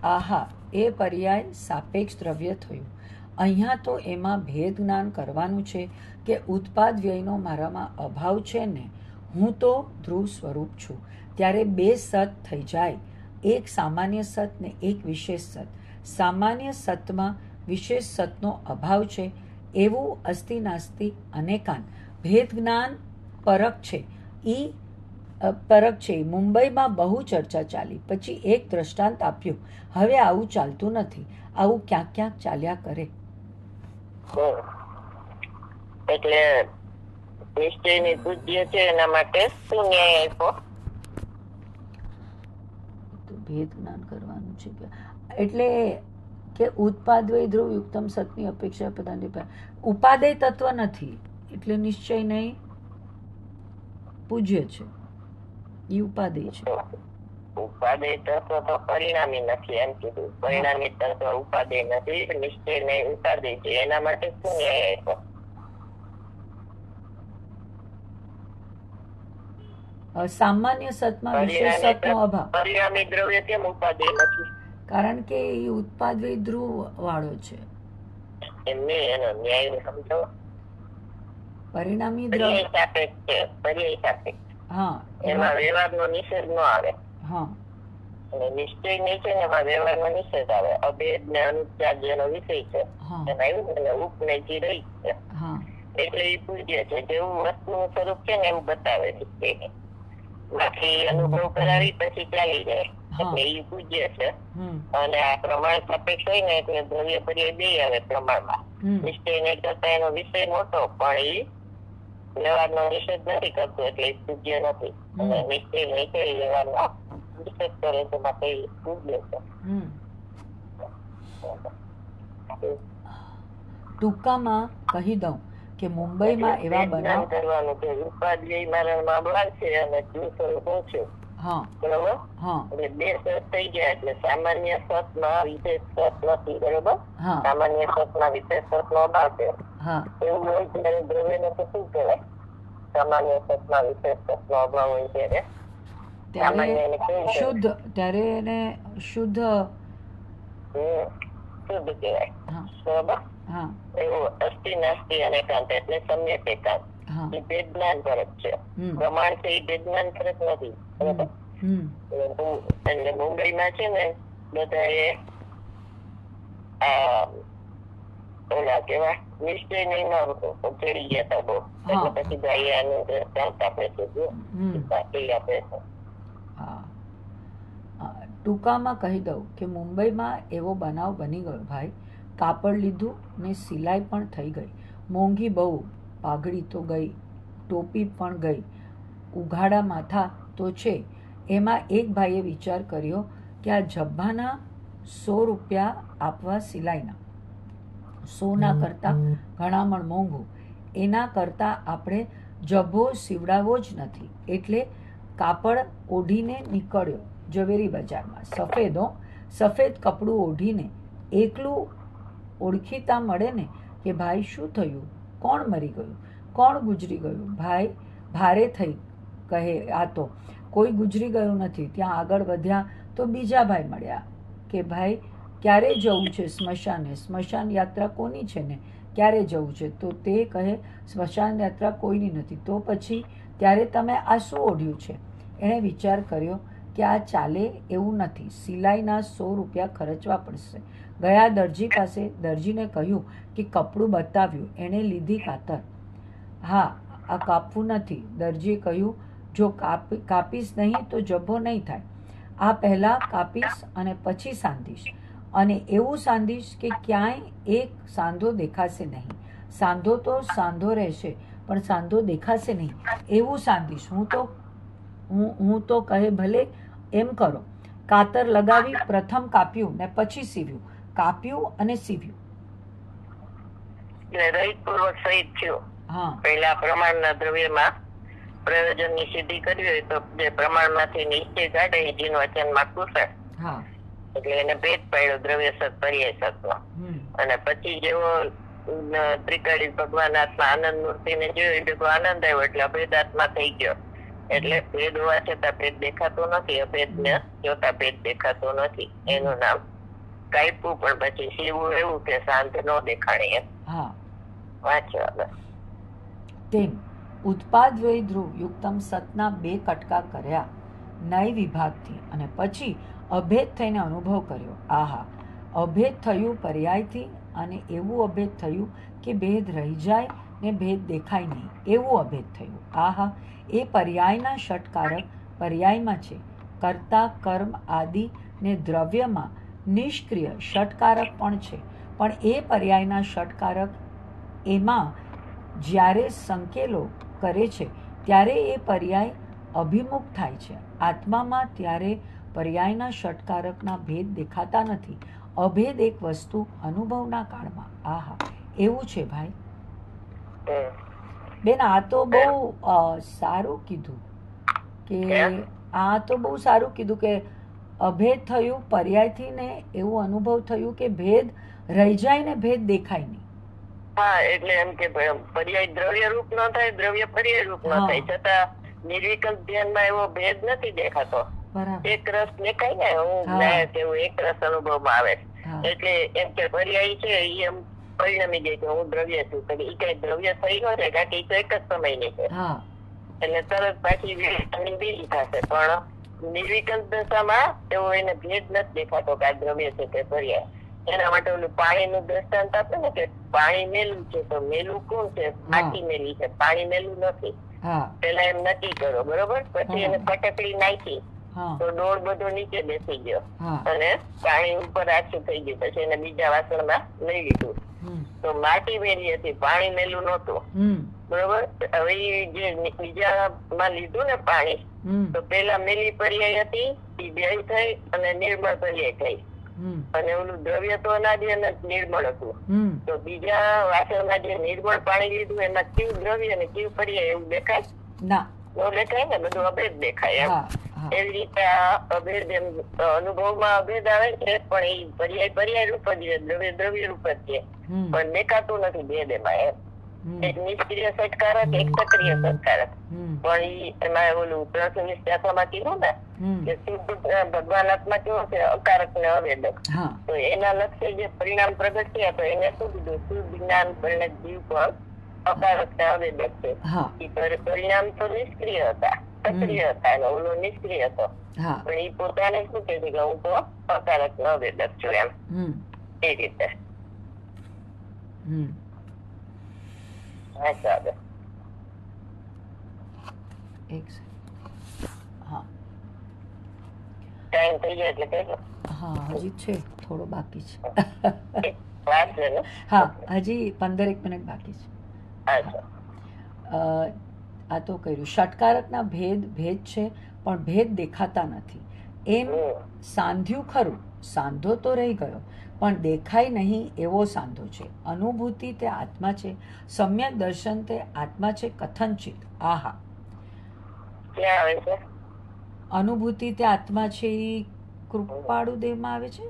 આહા, એ પર્યાય સાપેક્ષ દ્રવ્ય થયું. અહીંયા તો એમાં ભેદ જ્ઞાન કરવાનું છે કે ઉત્પાદ વ્યયનો મારામાં અભાવ છે ને, હું તો ધ્રુવ સ્વરૂપ છું. ત્યારે બે સત થઈ જાય, એક સામાન્ય સત ને એક વિશેષ સત. સામાન્ય સતમાં વિશેષ સતનો અભાવ છે એવું અસ્તિ નાસ્તિ અનેકાન ભેદ જ્ઞાન પરક છે. મુંબઈમાં બહુ ચર્ચા ચાલી, પછી એક દ્રષ્ટાંત આપ્યું. હવે આવું ચાલતું નથી, આવું ક્યાંક ક્યાંક ચાલ્યા કરે. એટલે નિશ્ચયની પૂજ્ય છે એના માટે શું ન્યાય આપ્યો? ભેદ જ્ઞાન કરવાનું છે એટલે કે ઉત્પાદ વય ધ્રુવ યુક્તમ સતની અપેક્ષા પદાની ઉપાદેય તત્વ નથી એટલે નિશ્ચય નહીં પૂજ્ય છે. એ ઉપાદેય છે. ઉપાદેય તત્વ તો પરિણામી નથી એમ કીધું. પરિણામી તત્વ ઉપાદેય નથી, નિશ્ચય નહીં ઉપાદેય છે. એના માટે શું ન્યાય આપ્યો? સામાન્ય સતમાં વિશેષ સતનો અભાવ. પરિણામી દ્રવ્ય કેમ ઉપાદેય નથી? કારણ કે એ ઉત્પાદ વય ધ્રુવ વાળો છે. એમને એનો ન્યાય સમજો. પરિણામી દ્રવ્ય સાપેક્ષ છે, પર્યાય સાપેક્ષ. હા, એમાં વ્યવહારનો નિષેધ ન આવે. હા, અને નિશ્ચય નહીં છે ને એમાં વ્યવહારનો નિષેધ આવે. અભેદ ને અનુચ્ચાર જેનો વિષય છે એમાં આવ્યું ને ઉપનેજી રહી છે એટલે એ પૂજ્ય છે. જેવું વસ્તુનું સ્વરૂપ છે ને એવું બતાવે નિશ્ચય. બાકી અનુભવ કરાવી પછી ચાલી જાય એટલે એ પૂજ્ય છે. અને આ પ્રમાણ સાપેક્ષ હોય ને એટલે દ્રવ્ય પર્યાય બે આવે પ્રમાણમાં. નિશ્ચય ને કરતા એનો વિષય મોટો પણ એ વ્યવહારનો નિષેધ નથી કરતો એટલે એ પૂજ્ય નથી. અને નિશ્ચય નહીં છે વ્યવહારનો નિષેધ કરે તો માટે એ પૂજ્ય છે. ટૂંકામાં કહી દઉં કે મુંબઈમાં એવા બનાવ કરવાનું છે. ઉપાધ્યાય મારણમાં બળ છે અને જૂ સ્વરૂપ છે. બરોબર. એટલે 2 સત થઈ ગયા એટલે સામાન્ય સતમાં વિશેષ સત નથી. બરોબર. સામાન્ય સતમાં વિશેષ સત નો અભાવ છે. એવું હોય ત્યારે દ્રવ્યને તો શું કહેવાય? સામાન્ય સતમાં વિશેષ સત નો અભાવ હોય ત્યારે શુદ્ધ, ત્યારે એને શુદ્ધ શુદ્ધ કહેવાય. બરોબર. એવું અસ્થિ નાસ્તિ અને એકાંત એટલે સમ્યક એકાંત. એ ભેદ જ્ઞાન ફરક છે. પ્રમાણ છે એ ભેદ જ્ઞાન ફરક નથી. બરોબર. એટલે મુંબઈમાં છે ને બધા ઓલા કેવા નિશ્ચય નહીં ના હતો ચડી ગયા હતા બહુ. એટલે પછી ભાઈ આનું દ્રષ્ટાંત આપે છે, આપે છે. ટૂંકામાં કહી દઉં કે મુંબઈમાં એવો બનાવ બની ગયો ભાઈ. કાપડ લીધું ને સિલાઈ પણ થઈ ગઈ, મોંઘી બહુ, પાઘડી તો ગઈ, ટોપી પણ ગઈ, ઉઘાડા માથા તો છે. એમાં એક ભાઈએ વિચાર કર્યો કે આ જબ્બાના 100 રૂપિયા આપવા સિલાઈના, 100ના કરતાં ઘણામણ મોંઘું, એના કરતાં આપણે જબ્બો સીવડાવવો જ નથી. એટલે કાપડ ઓઢીને નીકળ્યો ઝવેરી બજારમાં. સફેદ કપડું ઓઢીને. એકલું ઓળખીતા મળે ને કે ભાઈ શું થયું, કોણ મરી ગયું, કોણ ગુજરી ગયું. ભાઈ ભારે થઈ કહે આ તો કોઈ ગુજરી ગયું નથી. ત્યાં આગળ વધ્યા તો બીજા ભાઈ મળ્યા કે ભાઈ ક્યારે જવું છે સ્મશાને, સ્મશાન યાત્રા કોની છે ને ક્યારે જવું છે? તો તે કહે સ્મશાન યાત્રા કોઈની નથી. તો પછી ત્યારે તમે આ શું ઓઢ્યું છે? એણે વિચાર કર્યો કે આ ચાલે એવું નથી, સિલાઈના 100 રૂપિયા ખર્ચવા પડશે. ગયા દરજી પાસે, દરજીને કહ્યું કે કપડું બતાવ્યું. એણે લીધી કાતર. હા, આ કાપવું નથી. દરજીએ કહ્યું જો કાપીશ નહીં તો જબ્બો નહીં થાય. આ પહેલાં કાપીશ અને પછી સાંધીશ, અને એવું સાંધીશ કે ક્યાંય એક સાંધો દેખાશે નહીં. સાંધો તો સાંધો રહેશે પણ સાંધો દેખાશે નહીં એવું સાંધીશ. હું તો કહે ભલે એમ કરો. કાતર લગાવી પ્રથમ કાપ્યું ને પછી સીવ્યું, કાપ્યું અને સીવ્યું. રહિતપૂર્વક સહિત થયું. પહેલા પ્રમાણના દ્રવ્યમાં પ્રયોજનની સિદ્ધિ કરવી હોય તો જે પ્રમાણમાંથી નિશ્ચય કાઢે એ જીન વચનમાં કુશળ. એટલે એને ભેદ પાડ્યો દ્રવ્ય સત પર્યાય સતનો. અને પછી જેવો ત્રિકાળી ભગવાન આત્મા આનંદ મૂર્તિને જોયું એટલે આનંદ આવ્યો એટલે અભેદાત્મા થઈ ગયો. એટલે ભેદ હોવા છતાં ભેદ દેખાતો નથી, અભેદને જોતા ભેદ દેખાતો નથી. એનું નામ કાપ્યું. પણ પછી સીવું એવું કે શાંત ન દેખાણે એમ વાંચવા. બસ તેમ ઉત્પાદ વય ધ્રુવ યુક્તમ સતના 2 કટકા કર્યા નય વિભાગથી, અને પછી અભેદ થઈને અનુભવ કર્યો. આહા, અભેદ થયું પર્યાયથી, અને એવું અભેદ થયું કે ભેદ રહી જાય ને ભેદ દેખાય નહીં એવું અભેદ થયું. આહા, એ પર્યાયના ષટકારક પર્યાયમાં છે. કર્તા, કર્મ આદિ ને દ્રવ્યમાં નિષ્ક્રિય ષટકારક પણ છે. પણ એ પર્યાયના ષટકારક એમાં જ્યારે સંકેલો કરે છે ત્યારે એ પર્યાય અભિમુખ થાય છે. આત્મામાં ત્યારે પર્યાયના ષટકારકના ભેદ દેખાતા નથી. અભેદ એક વસ્તુ અનુભવના કાળમાં. આહા, એવું છે ભાઈ. બેન, આ તો બહુ સારું કીધું કે આ તો બહુ સારું કીધું કે અભેદ થયું પર્યાયથી ને એવું અનુભવ થયું કે ભેદ રહી જાય ને ભેદ દેખાય નહીં. હા, એટલે એમ કે પર્યાય દ્રવ્ય રૂપ ન થાય, દ્રવ્ય પર્યાય રૂપ ન થાય, છતાં નિર્વિકલ્પ ધ્યાનમાં એવો ભેદ નથી દેખાતો. એક રસ દેખાય ને, હું કેવું એક રસ અનુભવમાં આવે. એટલે એમ કે પર્યાય છે એ એમ પરિણમી જાય કે હું દ્રવ્ય છું. એ કઈ દ્રવ્ય થઈ ન છે કારણ કે એ તો એક જ સમયની છે. એટલે તરત પાછી બીજી થશે. પણ નિર્વિકલ્પ દશામાં એવો એને ભેદ નથી દેખાતો કે આ દ્રવ્ય છે તે પર્યાય. એના માટે ઓલું પાણીનું દ્રષ્ટાંત આપે ને કે પાણી મેલું છે તો મેલું કોણ છે? માટી મેલી છે, પાણી મેલું નથી. પેલા એમ નક્કી કરો, બરોબર? પછી એને ફટકડી નાખી તો ડોળ બધો નીચે બેસી ગયો અને પાણી ઉપર આછું થઈ ગયું. પછી એને બીજા વાસણમાં લઈ લીધું તો માટી મેલી હતી, પાણી મેલું નહોતું. બરોબર? હવે જે બીજામાં લીધું ને પાણી તો પેલા મેલી પર્યાય હતી એ ભેળ થઈ અને નિર્મળ પર્યાય થઈ. અને ઓલું દ્રવ્ય તો અનાદિ અને નિર્મળ હતું. તો બીજા વાસણમાં જે નિર્મળ પાણી લીધું એમાં કેવું દ્રવ્ય અને કેવું પર્યાય એવું દેખાય ના? નો દેખાય ને, બધું અભેદ દેખાય એમ. હા હા એવી રીતે આ અભેદ એમ અનુભવમાં અભેદ આવે છે, પણ એ પર્યાય રૂપ જ છે, દ્રવ્ય રૂપ જ છે, પણ દેખાતું નથી ભેદ એમાં એમ. એક નિષ્ક્રિય સત્કારક, એક સક્રિય સત્કારક. પણ એમાં ઓલું પ્રથમ શાખામાં કીધું ને કે શુદ્ધ ભગવાન આત્મા કેવો છે, અકારક ને અવેદક. તો એના લક્ષ્ય જે પરિણામ પ્રગટ થયા, તો એને શું કીધું? શુદ્ધ જ્ઞાન પરિણત જીવ પણ અકારક ને અવેદક છે. પરિણામ તો નિષ્ક્રિય હતા, સક્રિય હતા, અને ઓલો નિષ્ક્રિય હતો. પણ એ પોતાને શું કહે છે કે હું તો અકારક ને અવેદક છું એમ. એ રીતે ટાઈમ થઈ જાય એટલે કહેજો. હા, હજી છે, થોડો બાકી છે. વાત છે ને? હા, હજી 15 મિનિટ બાકી છે. આ તો કર્યું. ષટકારકના ભેદ છે, પણ ભેદ દેખાતા નથી. એમ સાંધ્યું ખરું, સાંધો તો રહી ગયો, પણ દેખાય નહીં એવો સાંધો છે. અનુભૂતિ તે આત્મા છે, સમ્યક દર્શન તે આત્મા છે, કથનચિત. આહા, ક્યાં આવે છે? અનુભૂતિ તે આત્મા છે, એ કૃપાળુદેવમાં આવે છે.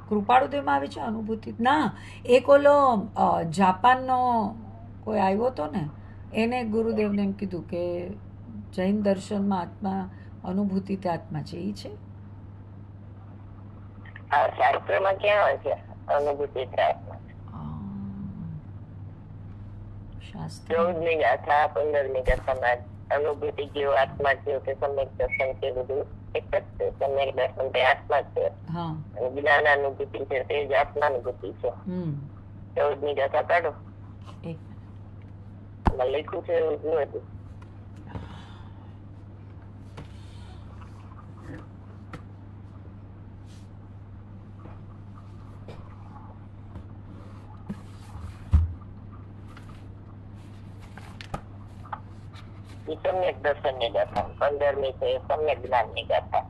કૃપાળુદેવમાં આવે છે અનુભૂતિ. ના, એક ઓલો જાપાનનો કોઈ આવ્યો હતો ને, એને ગુરુદેવને એમ કીધું કે જૈન દર્શનમાં આત્મા અનુભૂતિ તે આત્મા છે. એ છે શાસ્ત્રમાં ક્યાં હોય છે અનુભૂતિ તે આત્મા? શાસ્ત્ર 14મી ગાથા, 15મી ગાથામાં અનુભૂતિ જેવો આત્મા જેવો કે સમ્યક દર્શન છે, બધું એક જ છે. સમ્યક દર્શન તે આત્મા છે, અને જ્ઞાનાનુભૂતિ છે તે જ આત્માનુભૂતિ છે. 14મી ગાથા કાઢો, લખ્યું છે એવું જ હતું. સમ્યક દર્શન ની ગાથા, 15મી છે સમ્યક જ્ઞાન ની ગાથા.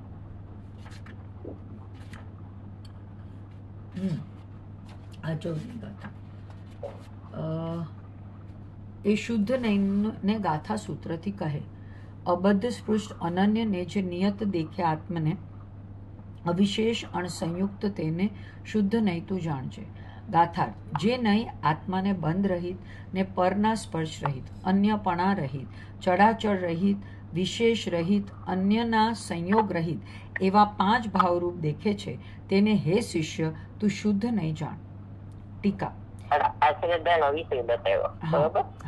એ શુદ્ધ નયનને ગાથા સૂત્રથી કહે. અબદ્ધ સ્પૃષ્ટ અનન્ય ને જે નિયત દેખે આત્મને, અવિશેષ અણસંયુક્ત તેને શુદ્ધ નહીં તું જાણજે. ગાથા, જે નહીં આત્માને બંધ રહિત ને પરના સ્પર્શ રહિત, અન્યપણા રહિત, ચડાચળ રહિત, વિશેષ રહિત, અન્યના સંયોગ રહિત એવા 5 ભાવરૂપ દેખે છે, તેને હે શિષ્ય તું શુદ્ધ નહીં જાણ. ટીકા.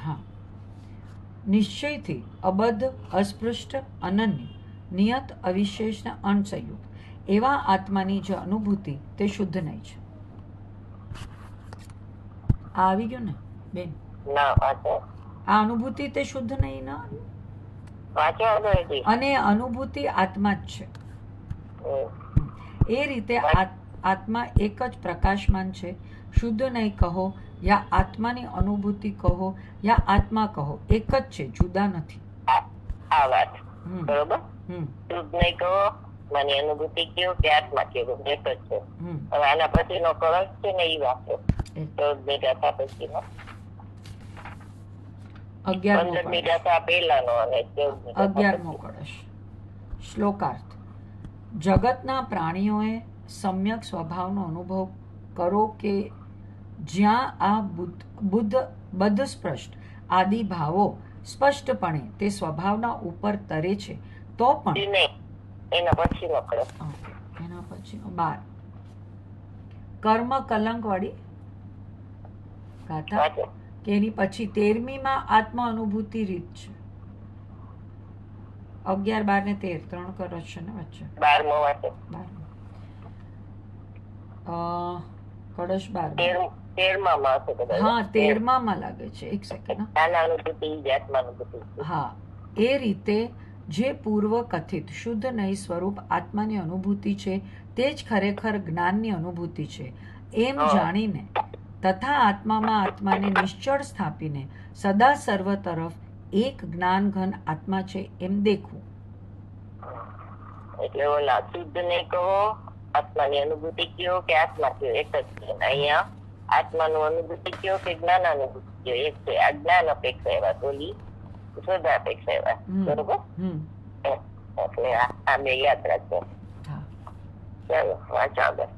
હા, નિશ્ચયથી અબદ્ધ, અસ્પૃષ્ટ, અનન્ય, નિયત, અવિશેષ ને અણસંયુક્ત એવા આત્માની જે અનુભૂતિ તે શુદ્ધ નહીં છે. આ આવી ગયું ને બેન? આ અનુભૂતિ તે શુદ્ધ નહીં ના, અને અનુભૂતિ આત્મા જ છે. એ રીતે આત્મા એક જ પ્રકાશમાન છે. શુદ્ધ નહીં કહો યા આત્માની અનુભૂતિ કહો યા આત્મા કહો, એક જ છે, જુદા નથી. આ વાત બરોબર. શુદ્ધ નહીં કહો, માની અનુભૂતિ કયો કે આત્મા કયો, એક જ છે. હવે આના પછીનો કળશ છે ને એ વાત છે. 14મી ગાથા પછીનો 15મી ગાથા પહેલાનો અને 11મો કળશ. શ્લોકાર્થ. જગતના પ્રાણીઓએ સમ્યક સ્વભાવનો અનુભવ કરો કે જ્યાં આ બદ્ધ સ્પષ્ટ આદિ ભાવો સ્પષ્ટપણે તે સ્વભાવના ઉપર તરે છે, તો પણ એના પછીનો કળશ. એના પછીનો 12 કર્મ કલંક વાળી ગાથા કે એની પછી 13મીમાં આત્મ અનુભૂતિ રીત છે. 11, 12 ને 13 3 કળશ છે ને વચ્ચે. 12મો વાંચો. કળશ 12. 13માં હશે કદાચ. હા, 13માં લાગે છે. એક સેકન્ડ. હા, એ રીતે જે પૂર્વ કથિત શુદ્ધ નહીં સ્વરૂપ આત્માની અનુભૂતિ છે, તે જ ખરેખર જ્ઞાનની અનુભૂતિ છે એમ જાણીને તથા આત્મામાં આત્માને નિશ્ચળ સ્થાપીને સદા સર્વ તરફ એક જ્ઞાન ઘન આત્મા છે એમ દેખવું. એટલે ઓલા શુદ્ધ નહીં કહો, આત્માની અનુભૂતિ કયો કે આત્મા કયો, એક જ છે. અહીંયા આત્માનું અનુભૂતિ કયો કે જ્ઞાન અનુભૂતિ કયો, એક છે. આ જ્ઞાન અપેક્ષા એવા બોલી શુદ્ધાપેક્ષ એવા. બરોબર? એટલે આ બે યાદ રાખજો. ચાલો વાંચો આગળ.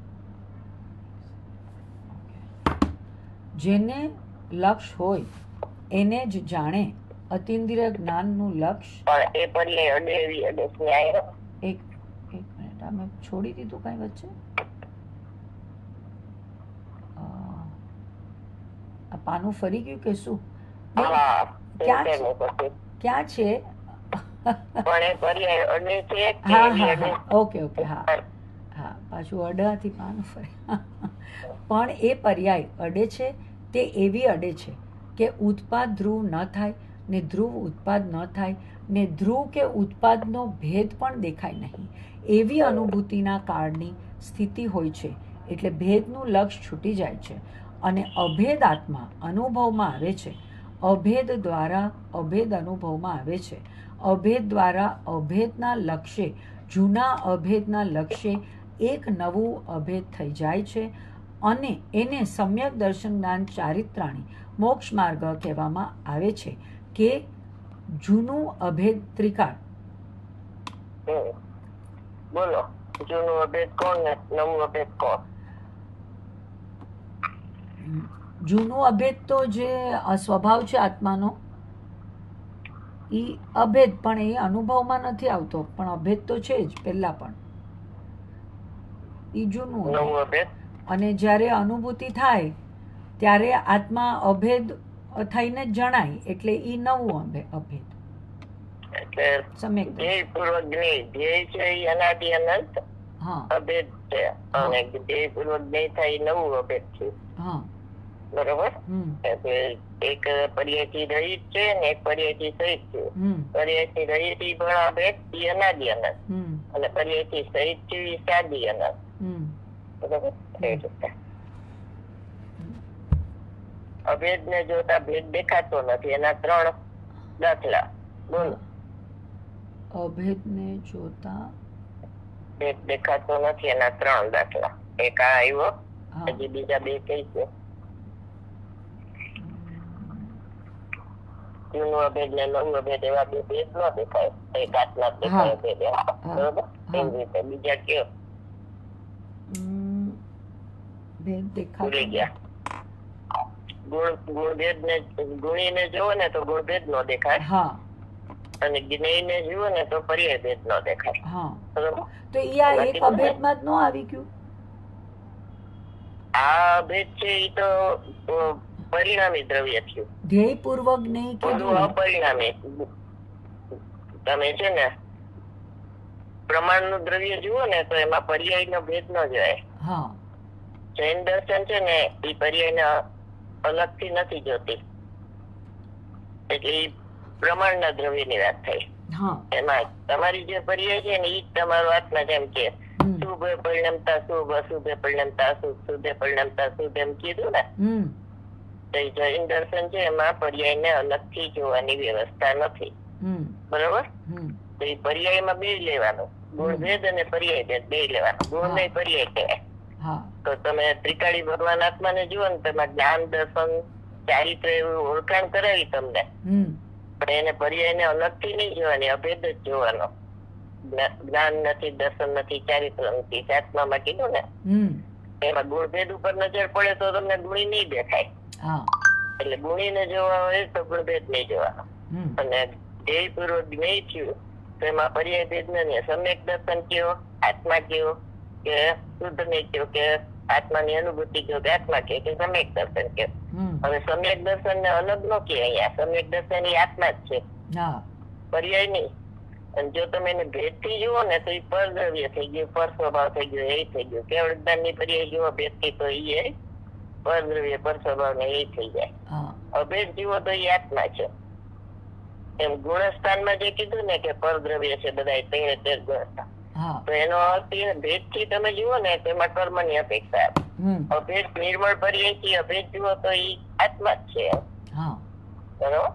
જેને લક્ષ હોય એને જ જાણે અતિન્દ્રિય જ્ઞાનનું લક્ષ. પણ એ પર્યાય અડે એવી અડે ન્યાય. એક મિનિટ, અમે છોડી દીધું કઈ વચ્ચે? આ પાનું ફરી ગયું કે શું? ક્યાં છે? ઓકે ઓકે, હા હા, પાછું અડાથી પાનું ફરે. પણ એ પર્યાય અડે છે તે એવી અડે છે કે ઉત્પાદ ધ્રુવ ન થાય ને ધ્રુવ ઉત્પાદ ન થાય ને ધ્રુવ કે ઉત્પાદનો ભેદ પણ દેખાય નહીં એવી અનુભૂતિના કાળની સ્થિતિ હોય છે. એટલે ભેદનું લક્ષ છૂટી જાય છે અને અભેદ આત્મા અનુભવમાં આવે છે. અભેદ દ્વારા અભેદ અનુભવમાં આવે છે. અભેદ દ્વારા અભેદના લક્ષ્ય જૂના અભેદના લક્ષ્ય એક નવું અભેદ થઈ જાય છે અને એને સમ્યક દર્શન જ્ઞાન ચારિત્રાણી મોક્ષ માર્ગ કહેવામાં આવે છે કે જૂનું અભેદ ત્રિકાળ. બોલો, જૂનું અભેદ કોણ ને નવું અભેદ કોણ? જૂનું અભેદ તો જે સ્વભાવ છે આત્માનો એ અભેદ, પણ એ અનુભવમાં નથી આવતો, પણ અભેદ તો છે જ પહેલા પણ. એ જૂનું અભેદ. અને જ્યારે અનુભૂતિ થાય ત્યારે આત્મા અભેદ થઈને જ જણાય, એટલે એ નવું અભેદ. એટલે ધ્યેય પૂર્વક ધ્યેય છે એ અનાદિ અનંત અભેદ છે અને ધ્યેય પૂર્વક જ્ઞેય થાય નવું અભેદ છે. બરોબર? એટલે એક પર્યાયથી રહિત છે ને એક પર્યાયથી સહિત છે. પર્યાયથી રહિત એ પણ અભેદ એ અનાદિ અનંત અને પર્યાયથી સહિત છે એ સાદી અનંત. બરોબર? અભેદ ને જોતા ભેદ દેખાતો નથી. એના 3 દાખલા બોલો. અભેદ ને જોતા ભેદ દેખાતો નથી, એના 3 દાખલા. એક આ આવ્યો, હજી બીજા 2 કઈ છે? જૂનું અભેદ ને નવું અભેદ એવા 2 ભેદ ન દેખાય. એક આત્મા દેખાય ભેદ. બરોબર? એવી રીતે બીજા કયો ભેદ દેખાતો ભૂલી ગયા? ગુણભેદ ને ગુણી ને જોવો ને તો ગુણભેદ નો દેખાય અને જ્ઞેય ને જુઓ ને તો પર્યાય ભેદ નો દેખાય. તો ઈ આ એક અભેદમાં જ નો આવી ગયું? આ અભેદ છે એ તો પરિણામી દ્રવ્ય થયું. ધ્યેય પૂર્વક નહીં કીધું, અપરિણામી. તમે છે ને પ્રમાણ નું દ્રવ્ય જુઓ ને તો એમાં પર્યાય નો ભેદ ન જાય. જૈન દર્શન છે ને એ પર્યાય અલગ થી નથી જોતી, એટલે પ્રમાણ ના દ્રવ્ય ની વાત થઈ. એમાં તમારી જે પર્યાય છે ને એ તમારો આત્મા જેમ કે શુભ પરિણમતા શુભ, અશુભે પરિણમતા અશુભ, શુભે પરિણમતા શુભ એમ કીધું ને. જૈન દર્શન છે એમાં પર્યાય ને અલગ થી જોવાની વ્યવસ્થા નથી. બરોબર? તો એ પર્યાયમાં 2 લેવાનું, ગુણભેદ અને પર્યાય ભેદ 2 લેવાનું. ગુણ ને પર્યાય કહેવાય. તો તમે ત્રિકાળી ભગવાન આત્મા ને જુઓ ને, તેમાં જ્ઞાન દર્શન ચારિત્ર એવું ઓળખાણ કરાવી તમને, પણ એને પર્યાય ને અલગ થી નહીં જોવાની, અભેદ જ જોવાનો. જ્ઞાન નથી, દર્શન નથી, ચારિત્ર નથી. આત્મામાં કીધું ને એમાં ગુણભેદ ઉપર નજર પડે તો તમને ગુણી નહીં દેખાય. એટલે ગુણી ને જોવા હોય તો ગુણભેદ નહીં જોવાનો. અને ધ્યેય પૂર્વક જ્ઞેય થયું તો એમાં પર્યાય ભેદ નથી. સમ્યક દર્શન કયો, આત્મા કયો કે શુદ્ધ નહીં કયો કે આત્માની અનુભૂતિ કયો કે આત્મા કયો કે સમ્યક દર્શન કયો. હવે સમ્યક દર્શન ને અલગ નો કે અહીંયા. સમ્યક દર્શન એ આત્મા જ છે, પર્યાય નહીં. અને જો તમે એને ભેદ થી જુઓ ને તો એ પરદ્રવ્ય થઈ ગયું, પર સ્વભાવ થઈ ગયો, એ થઈ ગયું. કેવળ જ્ઞાન ની પર્યાય જુઓ ભેદ થી તો એ પરદ્રવ્ય પર સ્વભાવ ને એ થઈ જાય. અભેદ જુઓ તો એ આત્મા છે. એમ ગુણસ્થાનમાં જે કીધું ને કે પરદ્રવ્ય છે બધા 13 ગુણસ્થાન, તો એનો અર્થ ભેદ થી તમે જુઓ ને તેમાં કર્મ ની અપેક્ષા. અભેદ નિર્મળ પર્યાય થી અભેદ જુઓ તો એ આત્મા જ છે. બરોબર?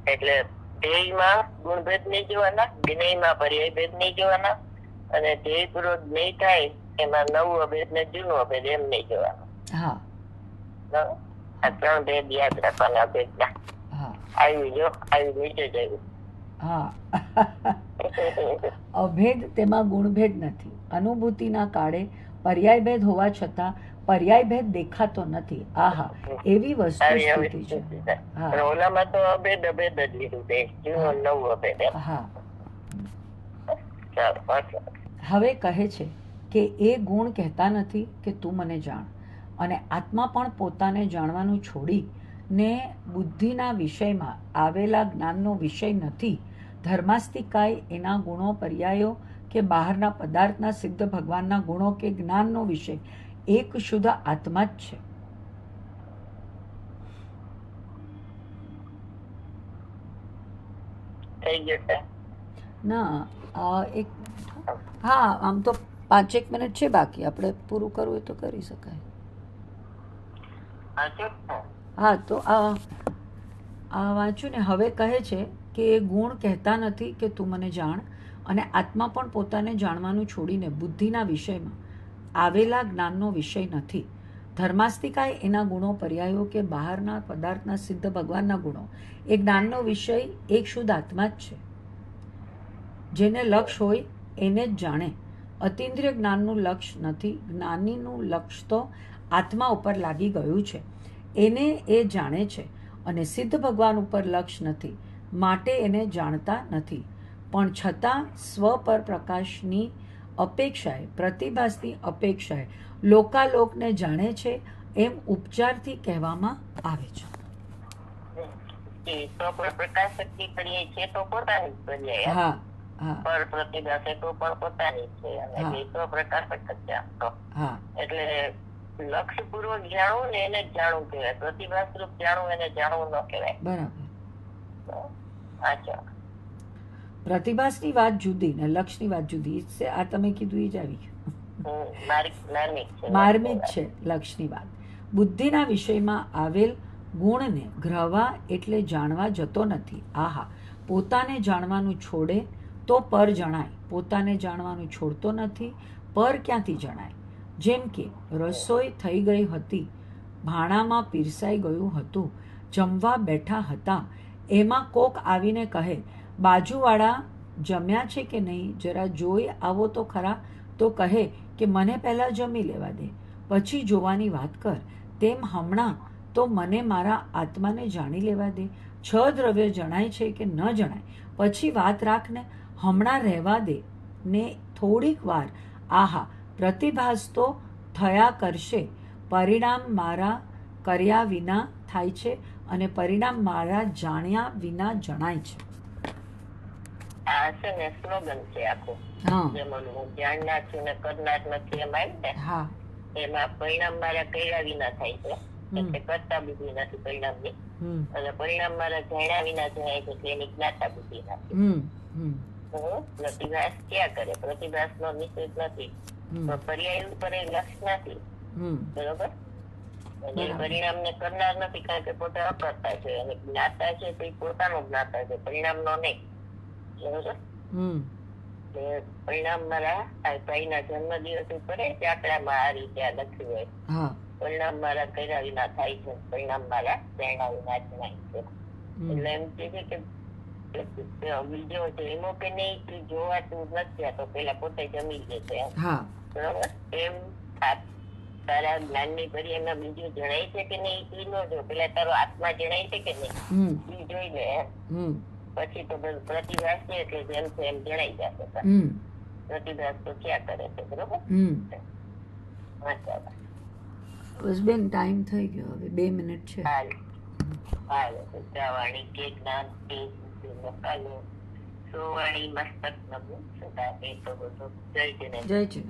એટલે ધ્યેયમાં ગુણભેદ નહીં જોવાના, જ્ઞેયમાં પર્યાય ભેદ નહીં જોવાના, અને ધ્યેય પૂર્વક જ્ઞેય થાય એમાં નવું અભેદ ને જૂનું અભેદ એમ નહીં જોવાનું. આ 3 ભેદ યાદ રાખવાના અભેદના. આવી નીચે જ આવ્યું. હા. અભેદ તેમાં ગુણભેદ નથી. અનુભૂતિના કાળે પર્યાયભેદ હોવા છતાં પર્યાયભેદ દેખાતો નથી. આહા, એવી વસ્તુ સ્થિતિ છે. હા, ઓલામાં તો અભેદ અભેદ જ લીધું છે, જૂનું નવું અભેદ. હા. ચાલો પાછળ. હવે કહે છે કે એ ગુણ કહેતા નથી કે તું મને જાણ, અને આત્મા પણ પોતાને જાણવાનું છોડી ને બુદ્ધિના વિષયમાં આવેલા જ્ઞાનનો વિષય નથી. ધર્માસ્તિકાય એના ગુણો પર્યાયો કે બહારના પદાર્થના સિદ્ધ ભગવાનના ગુણો કે જ્ઞાનનો વિષય એક શુદ્ધ આત્મા જ છે. થઈ ગયું ના, એક હા, આમ તો 5-1 મિનિટ છે બાકી. આપણે પૂરું કરવું હોય તો કરી શકાય. હા, તો આ વાંચ્યું ને. હવે કહે છે કે એ ગુણ કહેતા નથી કે તું મને જાણ, અને આત્મા પણ પોતાને જાણવાનું છોડીને બુદ્ધિના વિષયમાં આવેલા જ્ઞાનનો વિષય નથી. ધર્માસ્તિકાય એના ગુણો પર્યાયો કે બહારના પદાર્થના સિદ્ધ ભગવાનના ગુણો એ જ્ઞાનનો વિષય એક શુદ્ધ આત્મા જ છે. જેને લક્ષ હોય એને જ જાણે. અતિન્દ્રિય જ્ઞાનનું લક્ષ નથી. જ્ઞાનીનું લક્ષ તો આત્મા ઉપર લાગી ગયું છે, એને એ જાણે છે. અને સિદ્ધ ભગવાન ઉપર લક્ષ નથી, માટે એને જાણતા નથી. પણ છતાં સ્વ પર પ્રકાશની અપેક્ષાએ, પ્રતિભાસની અપેક્ષાએ લોકાલોકને જાણે છે, એમ ઉપચારથી કહેવામાં આવે છે. હા, હા, પર પ્રતિભાસે તો પણ પોતાની છે, અને એ તો પ્રકાશક જ છે. હા, એટલે લક્ષ્યપૂર્વક જાણવું ને એને જ જાણવું કહેવાય. પ્રતિભાસ રૂપ જાણવું એને જાણવું ન કહેવાય. બરાબર. પ્રતિભાસની વાત જુદી ને લક્ષની વાત જુદી. આ તમે કીધું એ જ આવી ગયું. માર્મિક છે લક્ષની વાત. બુદ્ધિના વિષયમાં આવેલ ગુણને ગ્રહવા એટલે જાણવા જતો નથી. આહા, પોતાને જાણવાનું છોડે તો પર જણાય. પોતાને જાણવાનું છોડતો નથી, પર ક્યાંથી જણાય? જેમ કે રસોઈ થઈ ગઈ હતી, ભાણામાં પીરસાઈ ગયું હતું, જમવા બેઠા હતા, એમાં કોક આવીને કહે, બાજુવાળા જમ્યા છે કે નહીં, જરા જોઈ આવો તો ખરા. તો કહે કે મને પહેલાં જમી લેવા દે, પછી જોવાની વાત કર. તેમ હમણાં તો મને મારા આત્માને જાણી લેવા દે. 6 દ્રવ્ય જણાય છે કે ન જણાય, પછી વાત રાખને. હમણાં રહેવા દે ને થોડીક વાર. આહા, પ્રતિભાસ તો થયા કરશે. પરિણામ મારા કર્યા વિના થાય છે, અને પરિણામ મારા જાણ્યા વિના જણાય છે. આ છે ને સ્લોગન છે આખું. જેમાં હું જાણનાર છું ને કરનાર નથી એમ આવ્યું ને. એમાં પરિણામ મારા કર્યા વિના થાય છે, એટલે કરતા બુદ્ધિ નથી પરિણામની. અને પરિણામ મારા જાણ્યા વિના જણાય છે, એની જ્ઞાતા બુદ્ધિ નથી. પ્રતિભાસ ક્યાં કરે? પ્રતિભાસ નો નિશ્ચિત નથી, પર્યાય ઉપર એ લક્ષ નથી. બરોબર. પરિણામ ને કરનાર નથી, કારણ કે પોતે અકર્તા છે, અને જ્ઞાતા છે તે પોતાનો જ્ઞાતા છે, પરિણામ નો નહીં. બરોબર. પરિણામ મારા ભાઈના જન્મ દિવસ ઉપર ચાકડામાં આ રીતે લખ્યું હોય, પરિણામ મારા કર્યા વિના થાય છે, પરિણામ મારા જાણ્યા વિના જણાય છે. એટલે એમ કે છે કે બીજો જન્મો કે નહીં જોવાતું નથી, તો પેલા પોતે જમી લે છે. બરોબર. એમ તારા જ્ઞાન ની પર્યાયમાં બીજું જણાય છે કે નહીં એ નો જો, પેલા તારો આત્મા જણાય છે કે નહીં એ જોઈ લે. પછી તો પ્રતિભાસ છે એટલે જેમ છે એમ જણાઈ જશે. પ્રતિભાસ તો ક્યાં કરે છે? બરોબર. બસ બેન, ટાઈમ થઈ ગયો, હવે 2 મિનિટ છે. વાણી કે જ્ઞાન સોવાણી મસ્તક નમું સદા એ તો બધું. જય જય. જય જય.